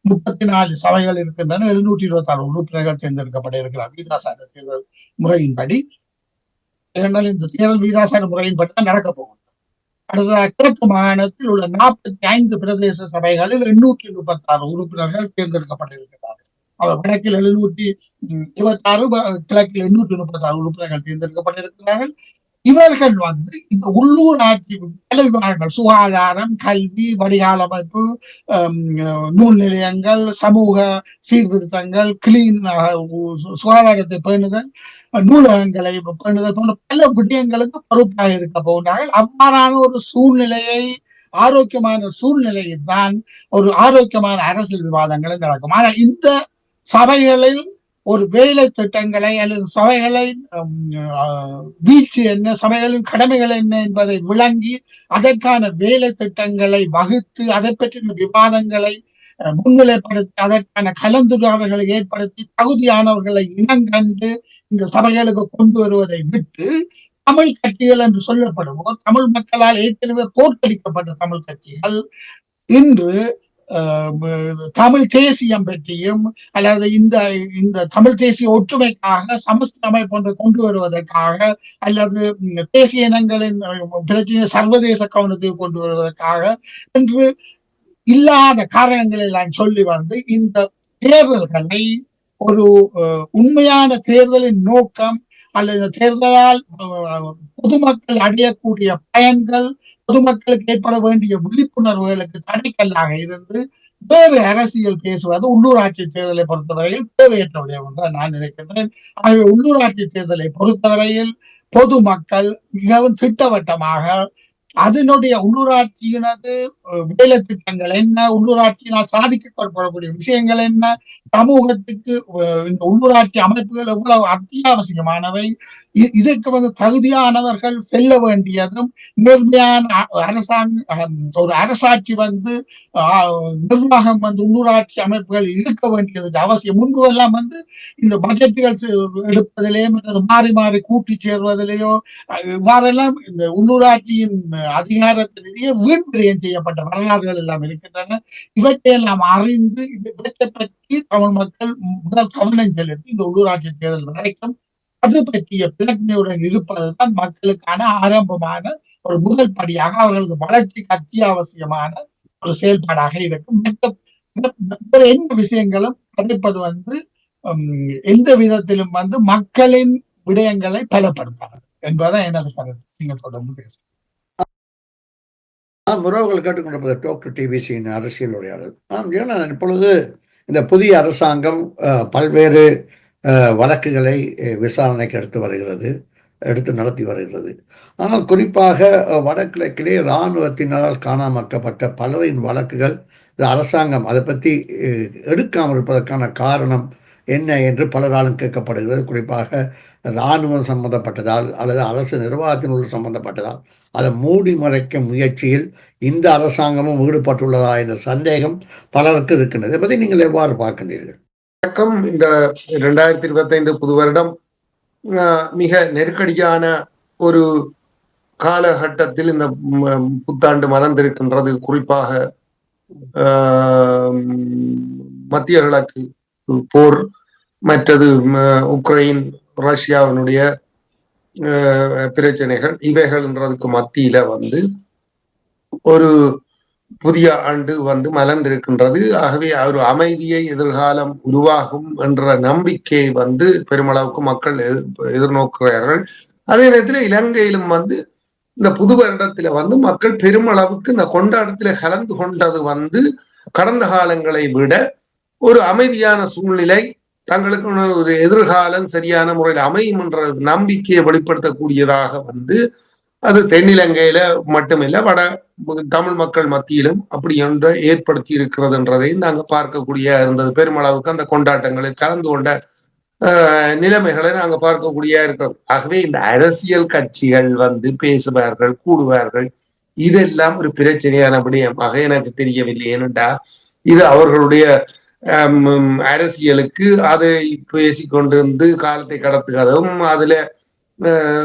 Speaker 4: 34 சபைகள் இருக்கின்றன. 726 உறுப்பினர்கள் தேர்ந்தெடுக்கப்பட இருக்கிறார் வீதாசார தேர்தல் முறையின்படி. ஏனென்றால் இந்த தேர்தல் வீதாசார முறையின்படி தான் நடக்க போகும். அடுத்ததாக கிழக்கு மாகாணத்தில் உள்ள 45 பிரதேச சபைகளில் 836 உறுப்பினர்கள் தேர்ந்தெடுக்கப்பட இருக்கிறார்கள். அவர் வடக்கில் 726, கிழக்கில் 836 உறுப்பினர்கள் தேர்ந்தெடுக்கப்பட்டிருக்கிறார்கள். இவர்கள் இந்த உள்ளூராட்சி பல விவகாரங்கள், சுகாதாரம், கல்வி, வடிகால் அமைப்பு, நூல் நிலையங்கள், சமூக சீர்திருத்தங்கள், கிளீன் சுகாதாரத்தை பேணுதல், நூலகங்களை பேணுதல் போன்ற பல விடயங்களுக்கு பொறுப்பாக இருக்க போகிறார்கள். அவ்வாறான ஒரு சூழ்நிலையை, ஆரோக்கியமான சூழ்நிலையில் தான் ஒரு ஆரோக்கியமான அரசியல் விவாதங்கள் நடக்கும். ஆனால் இந்த சபைகளில் ஒரு வேலை திட்டங்களை அல்லது சபைகளை வீழ்ச்சி என்ன, சபைகளின் கடமைகள் என்ன என்பதை விளங்கி அதற்கான வேலை திட்டங்களை வகுத்து அதை பற்றின விவாதங்களை முன்னிலைப்படுத்தி அதற்கான கலந்துரையாடல்களை ஏற்படுத்தி தகுதியானவர்களை இனங்கண்டு இந்த சபைகளுக்கு கொண்டு வருவதை விட்டு தமிழ் கட்சிகள் என்று சொல்லப்படுவோர், தமிழ் மக்களால் ஏற்கனவே தோற்கடிக்கப்பட்ட தமிழ் கட்சிகள் இன்று தமிழ் தேசியம் பற்றியும் அல்லது இந்த தமிழ் தேசிய ஒற்றுமைக்காக சமஸ்தி அமைப்பு ஒன்றை கொண்டு வருவதற்காக அல்லது தேசிய இனங்களின் பிரச்சனை சர்வதேச கவனத்தை கொண்டு வருவதற்காக என்று இல்லாத காரணங்களை எல்லாம் சொல்லி இந்த தேர்தல்களை ஒரு உண்மையான தேர்தலின் நோக்கம் அல்லது தேர்தலால் பொதுமக்கள் அடையக்கூடிய பயன்கள், பொதுமக்களுக்கு ஏற்பட வேண்டிய விழிப்புணர்வுகளுக்கு தடைக்கல்லாக இருந்து வேறு அரசியல் பேசுவது உள்ளூராட்சி தேர்தலை பொறுத்தவரையில் தேவையற்ற விடயம் என்று நான் நினைக்கின்றேன். ஆகவே உள்ளூராட்சி தேர்தலை பொறுத்தவரையில் பொதுமக்கள் மிகவும் திட்டவட்டமாக அதனுடைய உள்ளூராட்சியினது வேலை திட்டங்கள் என்ன, உள்ளூராட்சியினால் சாதிக்கப்படக்கூடிய விஷயங்கள் என்ன, சமூகத்துக்கு இந்த உள்ளூராட்சி அமைப்புகள் எவ்வளவு அத்தியாவசியமானவை, இதற்கு தகுதியானவர்கள் செல்ல வேண்டியதும், நேர்மையான ஒரு அரசாட்சி நிர்வாகம் உள்ளூராட்சி அமைப்புகள் இருக்க வேண்டியது அவசியம். முன்பு எல்லாம் இந்த பட்ஜெட்டுகள் எடுப்பதிலேயோ மற்றது மாறி மாறி கூட்டி சேர்வதிலேயோ இவ்வாறெல்லாம் இந்த உள்ளூராட்சியின் அதிகாரத்திலேயே வீண்விரயம் செய்யப்பட்ட வரலாறுகள் எல்லாம் இருக்கின்றன. இவற்றையெல்லாம் அறிந்து இவற்றை பற்றி தமிழ் மக்கள் முதல் கவனம் செலுத்தி இந்த உள்ளூராட்சி தேர்தல் வரைக்கும் அது பற்றிய பிரச்சனையுடன் இருப்பதுதான் மக்களுக்கான ஆரம்பமான ஒரு முதல் படியாக அவர்களது வளர்ச்சிக்கு அத்தியாவசியமான ஒரு செயல்பாடாக இருக்கும். மற்ற எந்த விஷயங்களும் கதைப்பது எந்த விதத்திலும் மக்களின் விடயங்களை பலப்படுத்தாது என்பதுதான் எனது கருத்து. நீங்க தொடர்ந்து பேசுங்க.
Speaker 2: உறவுகள் கேட்டுக்கொண்டிருப்பது டாக் டு டிபிசியின் அரசியல் உரையாடல். ஏன்னா இப்பொழுது இந்த புதிய அரசாங்கம் பல்வேறு வழக்குகளை விசாரணைக்கு எடுத்து நடத்தி வருகிறது. ஆனால் குறிப்பாக வடகிழக்கிலே இராணுவத்தினரால் காணாமற்கப்பட்ட பலரின் வழக்குகள் அரசாங்கம் அதை பற்றி எடுக்காமல் இருப்பதற்கான காரணம் என்ன என்று பலராலும் கேட்கப்படுகிறது. குறிப்பாக இராணுவம் சம்பந்தப்பட்டதால் அல்லது அரசு நிர்வாகத்தினுள் சம்பந்தப்பட்டதால் அதை மூடி மறைக்கும் முயற்சியில் இந்த அரசாங்கமும் ஈடுபட்டுள்ளதா என்ற சந்தேகம் பலருக்கு இருக்கின்றது. இதை பற்றி நீங்கள் எவ்வாறு பார்க்கின்றீர்கள்?
Speaker 5: வணக்கம். இந்த 2025 புது வருடம் மிக நெருக்கடியான ஒரு காலகட்டத்தில் இந்த புத்தாண்டு மலர்ந்திருக்கின்றது. குறிப்பாக மத்திய கிழக்கு போர், மற்றது உக்ரைன் ரஷ்யாவினுடைய பிரச்சனைகள், இவைகள்ன்றதுக்கு மத்தியில ஒரு புதிய ஆண்டு மலர்ந்திருக்கின்றது. ஆகவே ஒரு அமைதியை எதிர்காலம் உருவாகும் என்ற நம்பிக்கை பெருமளவுக்கு மக்கள் எதிர்நோக்குகிறார்கள். அதே நேரத்தில் இலங்கையிலும் இந்த புது வருடத்துல மக்கள் பெருமளவுக்கு இந்த கொண்டாட்டத்துல கலந்து கொண்டது கடந்த காலங்களை விட ஒரு அமைதியான சூழ்நிலை, தங்களுக்கு ஒரு எதிர்காலம் சரியான முறையில் அமையும் என்ற நம்பிக்கையை வெளிப்படுத்தக்கூடியதாக அது தென்னிலங்கையில மட்டுமில்ல வட தமிழ் மக்கள் மத்தியிலும் அப்படி ஒன்றை ஏற்படுத்தி இருக்கிறது என்றதை நாங்க பார்க்கக்கூடிய இருந்தது. பெருமளவுக்கு அந்த கொண்டாட்டங்களில் கலந்து கொண்ட நிலைமைகளை நாங்க பார்க்கக்கூடிய இருக்கிறது. ஆகவே இந்த அரசியல் கட்சிகள் பேசுவார்கள், கூடுவார்கள், இதெல்லாம் ஒரு பிரச்சனையான விடயமாக எனக்கு தெரியவில்லை. ஏனென்றா இது அவர்களுடைய அரசியலுக்கு அதை பேசிக்கொண்டிருந்து காலத்தை கடத்துகிறதும் அதுல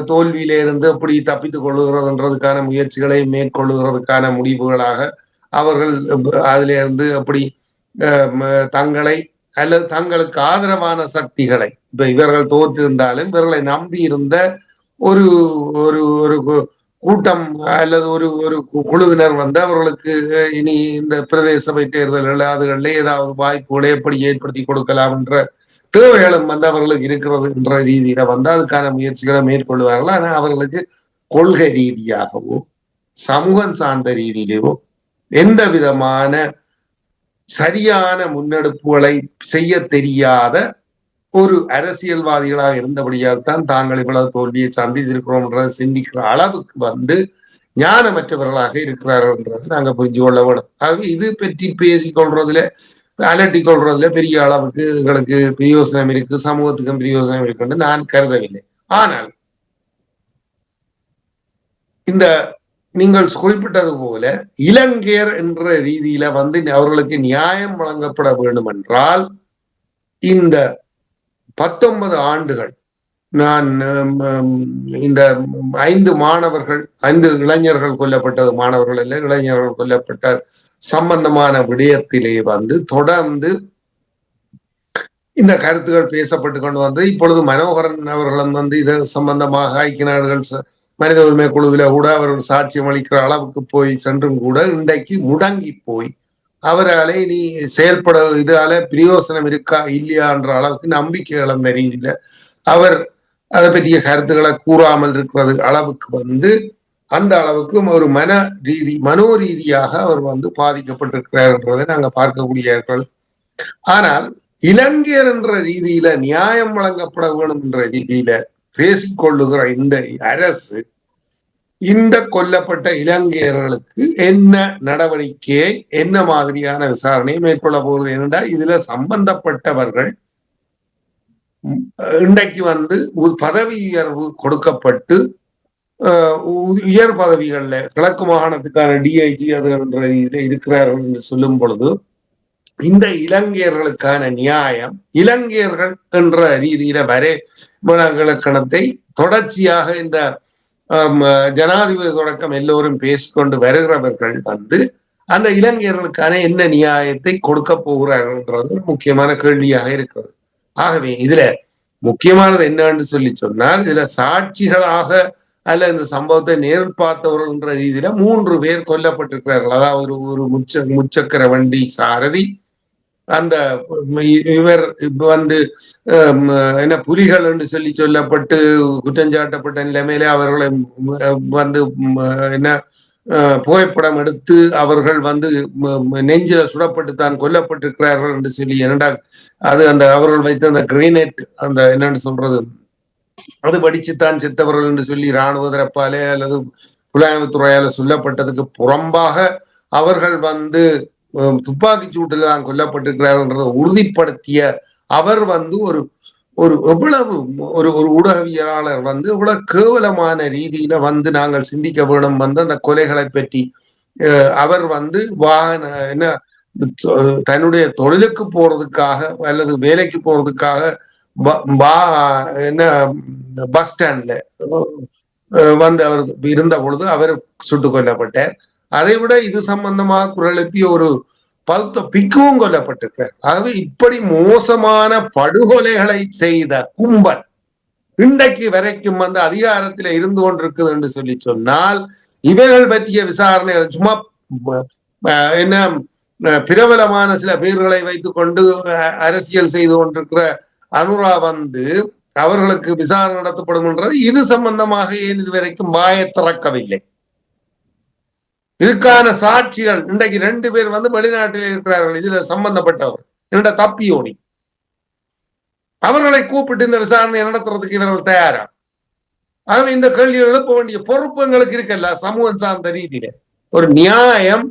Speaker 5: தோல்வியில இருந்து எப்படி தப்பித்துக் கொள்ளுகிறதுன்றதுக்கான முயற்சிகளை மேற்கொள்ளுகிறதுக்கான முடிவுகளாக அவர்கள் அதுல இருந்து அப்படி தங்களை அல்லது தங்களுக்கு ஆதரவான சக்திகளை, இப்ப இவர்கள் தோற்றிருந்தாலும் இவர்களை நம்பி இருந்த ஒரு ஒரு ஒரு கூட்டம் அல்லது ஒரு ஒரு குழுவினர் அவர்களுக்கு இனி இந்த பிரதேச சபை தேர்தல்கள் அதுகளில் ஏதாவது வாய்ப்புகளை எப்படி ஏற்படுத்தி கொடுக்கலாம் என்ற தேவைகளும் அவர்களுக்கு இருக்கிறது என்ற ரீதியில அதுக்கான முயற்சிகளை மேற்கொள்வார்கள். ஆனால் அவர்களுக்கு கொள்கை ரீதியாகவோ சமூகம் சார்ந்த ரீதியிலேயோ எந்த விதமான சரியான முன்னெடுப்புகளை செய்ய தெரியாத ஒரு அரசியல்வாதிகளாக இருந்தபடியால் தான் தாங்கள் இவ்வளவு தோல்வியை சந்தித்திருக்கிறோம் என்ற சிந்திக்கிற அளவுக்கு ஞானமற்றவர்களாக இருக்கிறார்கள் என்றது நாங்க புரிஞ்சு கொள்ள வேண்டும். ஆகவே இது பற்றி பேசிக்கொள்றதுல அலட்டிக் கொள்றதுல பெரிய அளவுக்கு எங்களுக்கு பிரயோசனம் இருக்கு, சமூகத்துக்கும் பிரயோசனம் இருக்கு நான் கருதவில்லை. ஆனால் இந்த நீங்கள் குறிப்பிட்டது போல இலங்கையர் என்ற ரீதியில அவர்களுக்கு நியாயம் வழங்கப்பட வேண்டும் என்றால் இந்த 19 ஆண்டுகள் நான் இந்த 5 இளைஞர்கள் கொல்லப்பட்டது, மாணவர்கள் அல்ல இளைஞர்கள் கொல்லப்பட்ட சம்பந்தமான விடயத்திலே தொடர்ந்து இந்த கருத்துகள் பேசப்பட்டு கொண்டு இப்பொழுது மனோகரன் அவர்களும் இது சம்பந்தமாக ஐக்கிய நாடுகள் மனித உரிமை குழுவில கூட அவர்கள் சாட்சியம் அளிக்கிற அளவுக்கு போய் சென்றும் கூட இன்றைக்கு முடங்கி போய் அவராலே நீ செயல்பட இதால பிரயோசனம் இருக்கா இல்லையா என்ற அளவுக்கு நம்பிக்கை இழந்த ரீதியில அவர் அதை பற்றிய கருத்துக்களை கூறாமல் இருக்கிறது அளவுக்கு அந்த அளவுக்கு ஒரு மனோரீதியாக அவர் பாதிக்கப்பட்டிருக்கிறார் என்றதை நாங்க பார்க்கக்கூடியார்கள். ஆனால் இலங்கையர் என்ற ரீதியில நியாயம் வழங்கப்பட வேண்டும் என்ற ரீதியில பேசிக்கொள்ளுகிற இந்த அரசு இந்த கொல்லப்பட்ட இலங்கையர்களுக்கு என்ன நடவடிக்கையை என்ன மாதிரியான விசாரணையை மேற்கொள்ள போகிறது என்றால் இதுல சம்பந்தப்பட்டவர்கள் இன்றைக்கு பதவி உயர்வு கொடுக்கப்பட்டு உயர் பதவிகள்ல கிழக்கு மாகாணத்துக்கான டிஐஜி அது என்ற ரீதியில இருக்கிறார்கள் என்று சொல்லும் பொழுது இந்த இலங்கையர்களுக்கான நியாயம் இலங்கையர்கள் என்ற ரீதியில வரைவிலக்கணத்தை தொடர்ச்சியாக இந்த ஜனாதிபதி தொடக்கம் எல்லோரும் பேசிக்கொண்டு வருகிறவர்கள் அந்த இலங்கையர்களுக்கான என்ன நியாயத்தை கொடுக்க போகிறார்கள்ன்றது முக்கியமான கேள்வியாக இருக்கிறது. ஆகவே இதுல முக்கியமானது என்னன்னு சொன்னால் இதுல சாட்சிகளாக அல்ல இந்த சம்பவத்தை நேரில் பார்த்தவர்கள் என்ற ரீதியில 3 பேர் கொல்லப்பட்டிருக்கிறார்கள். அதாவது ஒரு முச்சக்கர வண்டி சாரதி, அந்த இவர் என்ன புலிகள் என்று சொல்லப்பட்டு குற்றஞ்சாட்டப்பட்ட நிலைமையில அவர்களை என்ன புகைப்படம் எடுத்து அவர்கள் நெஞ்சில சுடப்பட்டு தான் கொல்லப்பட்டிருக்கிறார்கள் என்று சொல்லி அது அவர்கள் வைத்த அந்த கிரீனேட் அந்த என்னன்னு சொல்றது அது படிச்சுத்தான் செத்தவர்கள் என்று சொல்லி இராணுவ தரப்பாலே அல்லது புலனாய்வுத்துறையால சொல்லப்பட்டதுக்கு புறம்பாக அவர்கள் துப்பாக்கி சூட்டில் தான் கொல்லப்பட்டிருக்கிறார்கள் உறுதிப்படுத்திய அவர் ஒரு ஒரு எவ்வளவு ஒரு ஊடகவியலாளர் இவ்வளவு கேவலமான ரீதியில நாங்கள் சிந்திக்க வேணும் அந்த கொலைகளை பற்றி அவர் வாகன என்ன தன்னுடைய தொழிலுக்கு போறதுக்காக அல்லது வேலைக்கு போறதுக்காக என்ன பஸ் ஸ்டாண்ட்ல அவர் இருந்த பொழுது அவர் சுட்டுக் கொல்லப்பட்டார். அதை விட இது சம்பந்தமாக குரல் எழுப்பிய ஒரு பௌத்த பிக்குவும் கொல்லப்பட்டிருக்கிறார். ஆகவே இப்படி மோசமான படுகொலைகளை செய்த கும்பல் இன்றைக்கு வரைக்கும் அதிகாரத்தில் இருந்து கொண்டிருக்குது என்று சொன்னால் இவைகள் பற்றிய விசாரணைகள் சும்மா என்ன பிரபலமான சில பேர்களை வைத்துக் கொண்டு அரசியல் செய்து கொண்டிருக்கிற அனுரா அவர்களுக்கு விசாரணை நடத்தப்படும் என்றது இது சம்பந்தமாக ஏன் இதுவரைக்கும் வாயை திறக்கவில்லை. இதுக்கான சாட்சிகள் இன்றைக்கு 2 பேர் வெளிநாட்டில் இருக்கிறார்கள் இதுல சம்பந்தப்பட்டவர் என்னோட தப்பியோடி அவர்களை கூப்பிட்டு இந்த விசாரணை நடத்துறதுக்கு இவர்கள் தயாரா? ஆகவே இந்த கேள்வி எழுப்ப வேண்டிய பொறுப்பு எங்களுக்கு இருக்கல்ல. சமூகம் சார்ந்த ரீதியில ஒரு நியாயம்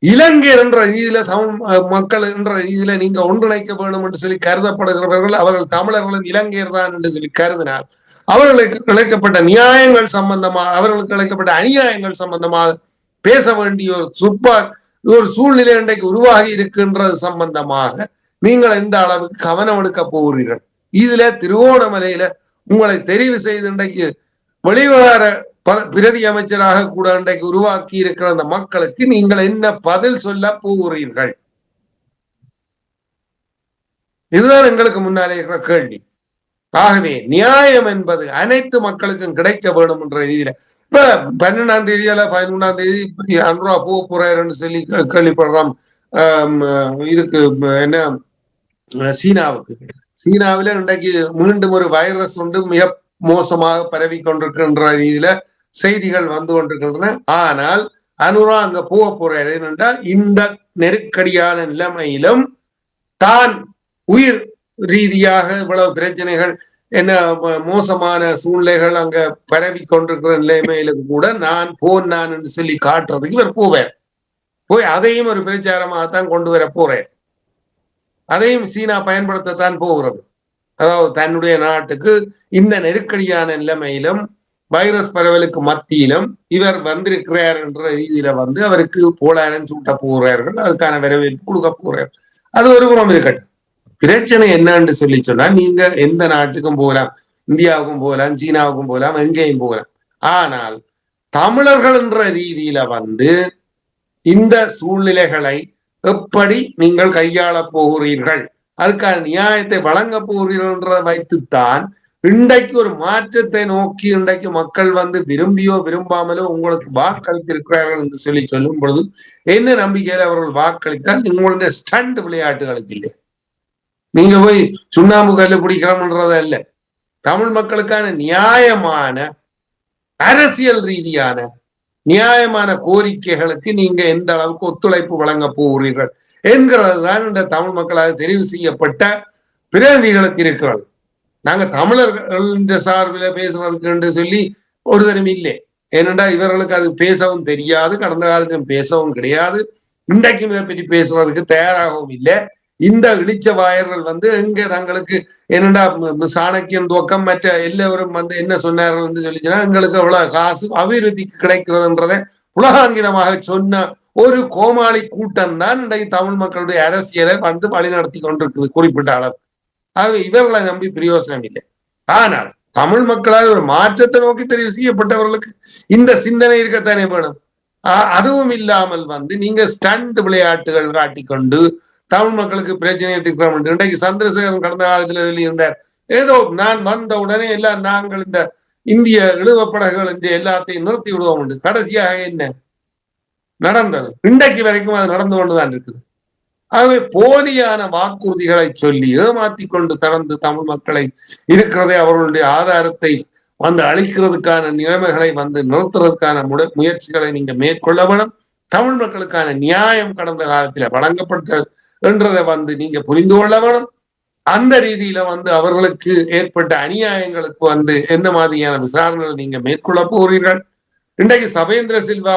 Speaker 5: இலங்கை என்ற ரீதியில மக்கள் என்ற ரீதியில நீங்க ஒன்றிணைக்க வேண்டும் என்று சொல்லி கருதப்படுகிறவர்கள் அவர்கள் தமிழர்களும் இலங்கையர் தான் என்று சொல்லி கருதினால் அவர்களுக்கு இழைக்கப்பட்ட நியாயங்கள் சம்பந்தமாக அவர்களுக்கு இழைக்கப்பட்ட அநியாயங்கள் சம்பந்தமாக பேச வேண்டிய ஒரு சூழ்நிலை இன்றைக்கு உருவாகி இருக்கின்றது சம்பந்தமாக நீங்கள் எந்த அளவுக்கு கவனம் எடுக்க போகிறீர்கள்? இதுல திருவோணமலையில உங்களை தெரிவு செய்து இன்றைக்கு வெளிவகார பிரதி அமைச்சராக கூட இன்றைக்கு உருவாக்கி இருக்கிற அந்த மக்களுக்கு நீங்கள் என்ன பதில் சொல்ல போகிறீர்கள்? இதுதான் எங்களுக்கு முன்னாலே இருக்கிற கேள்வி. ஆகவே நியாயம் என்பது அனைத்து மக்களுக்கும் கிடைக்க வேண்டும் என்ற ரீதியில இப்ப 12ஆம் தேதி அல்ல 13ஆம் தேதி அனுரா போறாருன்னு சொல்லி கேள்விப்படுறோம். இதுக்கு என்ன சீனாவில இன்றைக்கு மீண்டும் ஒரு வைரஸ் மிக மோசமாக பரவி கொண்டிருக்கின்ற ரீதியில செய்திகள் கொண்டிருக்கின்றன. ஆனால் அனுரா அங்க போறாரு என்னென்றால் இந்த நெருக்கடியான நிலைமையிலும் தான் உயிர் ரீதியாக இவ்வளவு பிரச்சனைகள் என்ன மோசமான சூழ்நிலைகள் அங்க பரவி கொண்டிருக்கிற நிலைமையிலும் கூட நான் என்று சொல்லி காட்டுறதுக்கு இவர் போய் அதையும் ஒரு பிரச்சாரமாகத்தான் கொண்டு வர போறேன். அதையும் சீனா பயன்படுத்தத்தான் போகிறது. அதாவது தன்னுடைய நாட்டுக்கு இந்த நெருக்கடியான நிலைமையிலும் வைரஸ் பரவலுக்கு மத்தியிலும் இவர் வந்திருக்கிறார் என்ற ரீதியில அவருக்கு போலாரன் சூட்ட போகிறார்கள். அதுக்கான வரவேற்பு கொடுக்க போறார்கள். அது ஒரு புறம் இருக்கட்டும். பிரச்சனை என்னன்னு சொல்லி சொன்னா நீங்க எந்த நாட்டுக்கும் போகலாம், இந்தியாவுக்கும் போகலாம், சீனாவுக்கும் போகலாம், எங்கேயும் போகலாம். ஆனால் தமிழர்கள் என்ற ரீதியில இந்த சூழ்நிலைகளை எப்படி நீங்கள் கையாள போகிறீர்கள், அதுக்கான நியாயத்தை வழங்க போகிறீர்கள் வைத்துத்தான் இன்றைக்கு ஒரு மாற்றத்தை நோக்கி இன்றைக்கு மக்கள் விரும்பியோ விரும்பாமலோ உங்களுக்கு வாக்களித்திருக்கிறார்கள் என்று சொல்லி சொல்லும் பொழுது என்ன நம்பிக்கையில அவர்கள் வாக்களித்தால் உங்களுடைய ஸ்டண்ட் விளையாட்டுகளுக்கு இல்லை. நீங்க போய் சுண்ணாம்பு கல்லு பிடிக்கிறோம்ன்றத இல்ல. தமிழ் மக்களுக்கான நியாயமான அரசியல் ரீதியான நியாயமான கோரிக்கைகளுக்கு நீங்க எந்த அளவுக்கு ஒத்துழைப்பு வழங்க போகிறீர்கள் என்கிறது தான் இந்த தமிழ் மக்களாக தெரிவு செய்யப்பட்ட பிரதிநிதிகளுக்கு இருக்கிறது. நாங்க தமிழர்கள் சார்பில பேசுறதுக்கு என்று சொல்லி ஒரு தரம் இல்லை. ஏனென்றா இவர்களுக்கு அது பேசவும் தெரியாது, கடந்த காலத்திலும் பேசவும் கிடையாது, இன்றைக்கும் இதை பற்றி பேசுறதுக்கு தயாராகவும் இல்லை. இந்த இழிச்ச வாயர்கள் எங்க தங்களுக்கு என்னடா சாணக்கியன் துவக்கம் மற்ற எல்லோரும் என்ன சொன்னார்கள் என்று சொல்லிச்சுன்னா எங்களுக்கு அவ்வளவு காசு அபிவிருத்திக்கு கிடைக்கிறதுன்றதை உலகாங்கிதமாக சொன்ன ஒரு கோமாளி கூட்டம் தான் இன்றைக்கு தமிழ் மக்களுடைய அரசியலை வழிநடத்தி கொண்டிருக்குது குறிப்பிட்ட அளவு. ஆகவே இவர்களை நம்பி பிரயோசனம் இல்லை. ஆனால் தமிழ் மக்களால் ஒரு மாற்றத்தை நோக்கி தெரிவு செய்யப்பட்டவர்களுக்கு இந்த சிந்தனை இருக்கத்தானே வேணும். அதுவும் இல்லாமல் நீங்க ஸ்டண்ட் விளையாட்டுகள் காட்டிக்கொண்டு தமிழ் மக்களுக்கு பிரச்சனையை தீர்க்கிறோம். இன்றைக்கு சந்திரசேகரன் கடந்த காலத்துல இருந்தார், ஏதோ நான் வந்த உடனே எல்லாம் நாங்கள் இந்த இந்திய இழுவப்படகுகள் என்று எல்லாத்தையும் நிறுத்தி விடுவோம் உண்டு. கடைசியாக என்ன நடந்தது? இன்றைக்கு வரைக்கும் அது நடந்து கொண்டுதான் இருக்குது. ஆகவே போலியான வாக்குறுதிகளை சொல்லி ஏமாத்தி கொண்டு தொடர்ந்து தமிழ் மக்களை இருக்கிறதே அவர்களுடைய ஆதாரத்தை அழிக்கிறதுக்கான நிலைமைகளை நிறுத்துறதுக்கான முயற்சிகளை நீங்க மேற்கொள்ள வேணும். தமிழ் மக்களுக்கான நியாயம் கடந்த காலத்துல வழங்கப்பட்ட என்றதை நீங்க புரிந்து கொள்ள வேணும். அந்த ரீதியில அவர்களுக்கு ஏற்பட்ட அநியாயங்களுக்கு எந்த மாதிரியான விசாரணைகளை நீங்க மேற்கொள்ள போகிறீர்கள்? இன்றைக்கு சபேந்திர சில்வா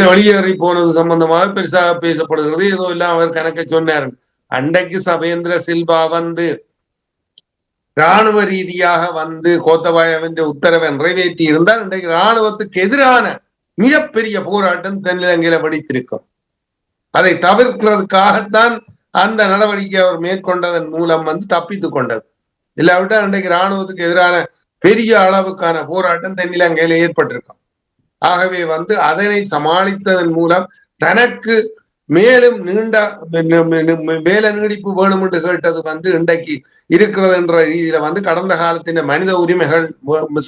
Speaker 5: வெளியேறி போனது சம்பந்தமாக பெருசாக பேசப்படுகிறது. ஏதோ எல்லாம் அவர் கணக்கை சொன்னார். அன்றைக்கு சபேந்திர சில்வா வந்து இராணுவ ரீதியாக வந்து கோத்தபாயவின் உத்தரவை நிறைவேற்றி இருந்தால் இன்றைக்கு இராணுவத்துக்கு எதிரான மிகப்பெரிய போராட்டம் தென்னிலங்கையில வெடித்திருக்கும். அதை தவிர்க்கிறதுக்காகத்தான் அந்த நடவடிக்கை அவர் மேற்கொண்டதன் மூலம் வந்து தப்பித்துக் கொண்டது. இல்லாவிட்டால் இன்றைக்கு இராணுவத்துக்கு எதிரான பெரிய அளவுக்கான போராட்டம் தென்னிலங்கையில ஏற்பட்டிருக்கும். ஆகவே வந்து அதனை சமாளித்ததன் மூலம் தனக்கு மேலும் நீண்ட வேலை நீடிப்பு வேணும் என்று கேட்டது வந்து இன்றைக்கு இருக்கிறது என்ற ரீதியில வந்து கடந்த காலத்தின் மனித உரிமைகள்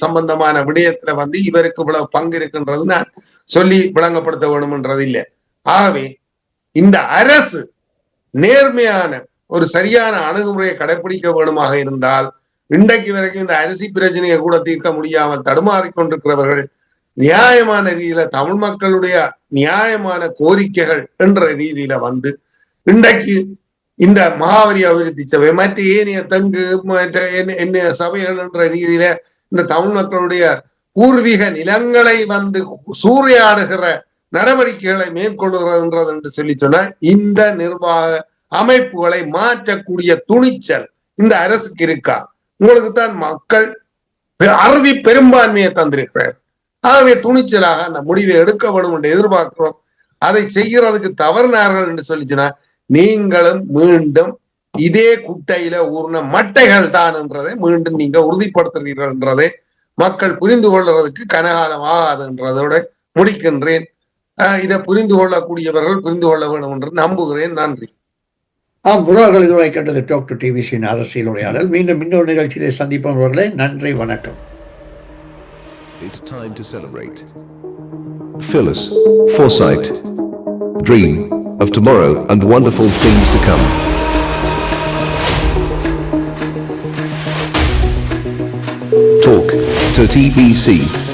Speaker 5: சம்பந்தமான விடயத்துல வந்து இவருக்கு இவ்வளவு பங்கு இருக்கின்றது நான் சொல்லி விளங்கப்படுத்த வேணும் என்றது இல்லை. ஆகவே இந்த அரசு நேர்மையான ஒரு சரியான அணுகுமுறையை கடைபிடிக்க வேணுமாக இருந்தால் இன்றைக்கு வரைக்கும் இந்த அரிசி பிரச்சனையை கூட தீர்க்க முடியாமல் தடுமாறிக்கொண்டிருக்கிறவர்கள் நியாயமான ரீதியில தமிழ் மக்களுடைய நியாயமான கோரிக்கைகள் என்ற ரீதியில வந்து இன்றைக்கு இந்த மகாவலி அபிவிருத்தி சபை மற்ற ஏனைய தங்கு என்ன சபைகள் என்ற ரீதியில இந்த தமிழ் மக்களுடைய பூர்வீக நிலங்களை வந்து சூறையாடுகிற நடவடிக்கைகளை மேற்கொள்கிறது என்று சொல்லி சொன்ன இந்த நிர்வாக அமைப்புகளை மாற்றக்கூடிய துணிச்சல் இந்த அரசுக்கு இருக்கா? உங்களுக்கு தான் மக்கள் அறுதி பெரும்பான்மையை தந்திருக்கிறார். ஆகவே துணிச்சலாக அந்த முடிவை எடுக்க வேண்டும் என்று எதிர்பார்க்கிறோம். அதை செய்கிறதுக்கு தவறினார்கள் என்று சொல்லிச்சுன்னா நீங்களும் மீண்டும் இதே குட்டையில ஊர்ன மட்டைகள் தான் என்றதை மீண்டும் நீங்க உறுதிப்படுத்துகிறீர்கள் என்றதை மக்கள் புரிந்து கொள்றதுக்கு கனகாலம் ஆகாது என்றதோட முடிக்கின்றேன். இதை புரிந்து கொள்ளக்கூடியவர்கள் புரிந்து கொள்ள வேண்டும் என்று நம்புகிறேன். நன்றி.
Speaker 2: உறவுகள் இதுவரை கேட்டது டாக் டு டிவிசியின் அரசியல் உரையாடல். மீண்டும் இன்னொரு நிகழ்ச்சியிலே சந்திப்பவர்களே, நன்றி, வணக்கம்.
Speaker 1: It's time to celebrate. Phyllis, foresight, dream of tomorrow and wonderful things to come. Talk to TBC.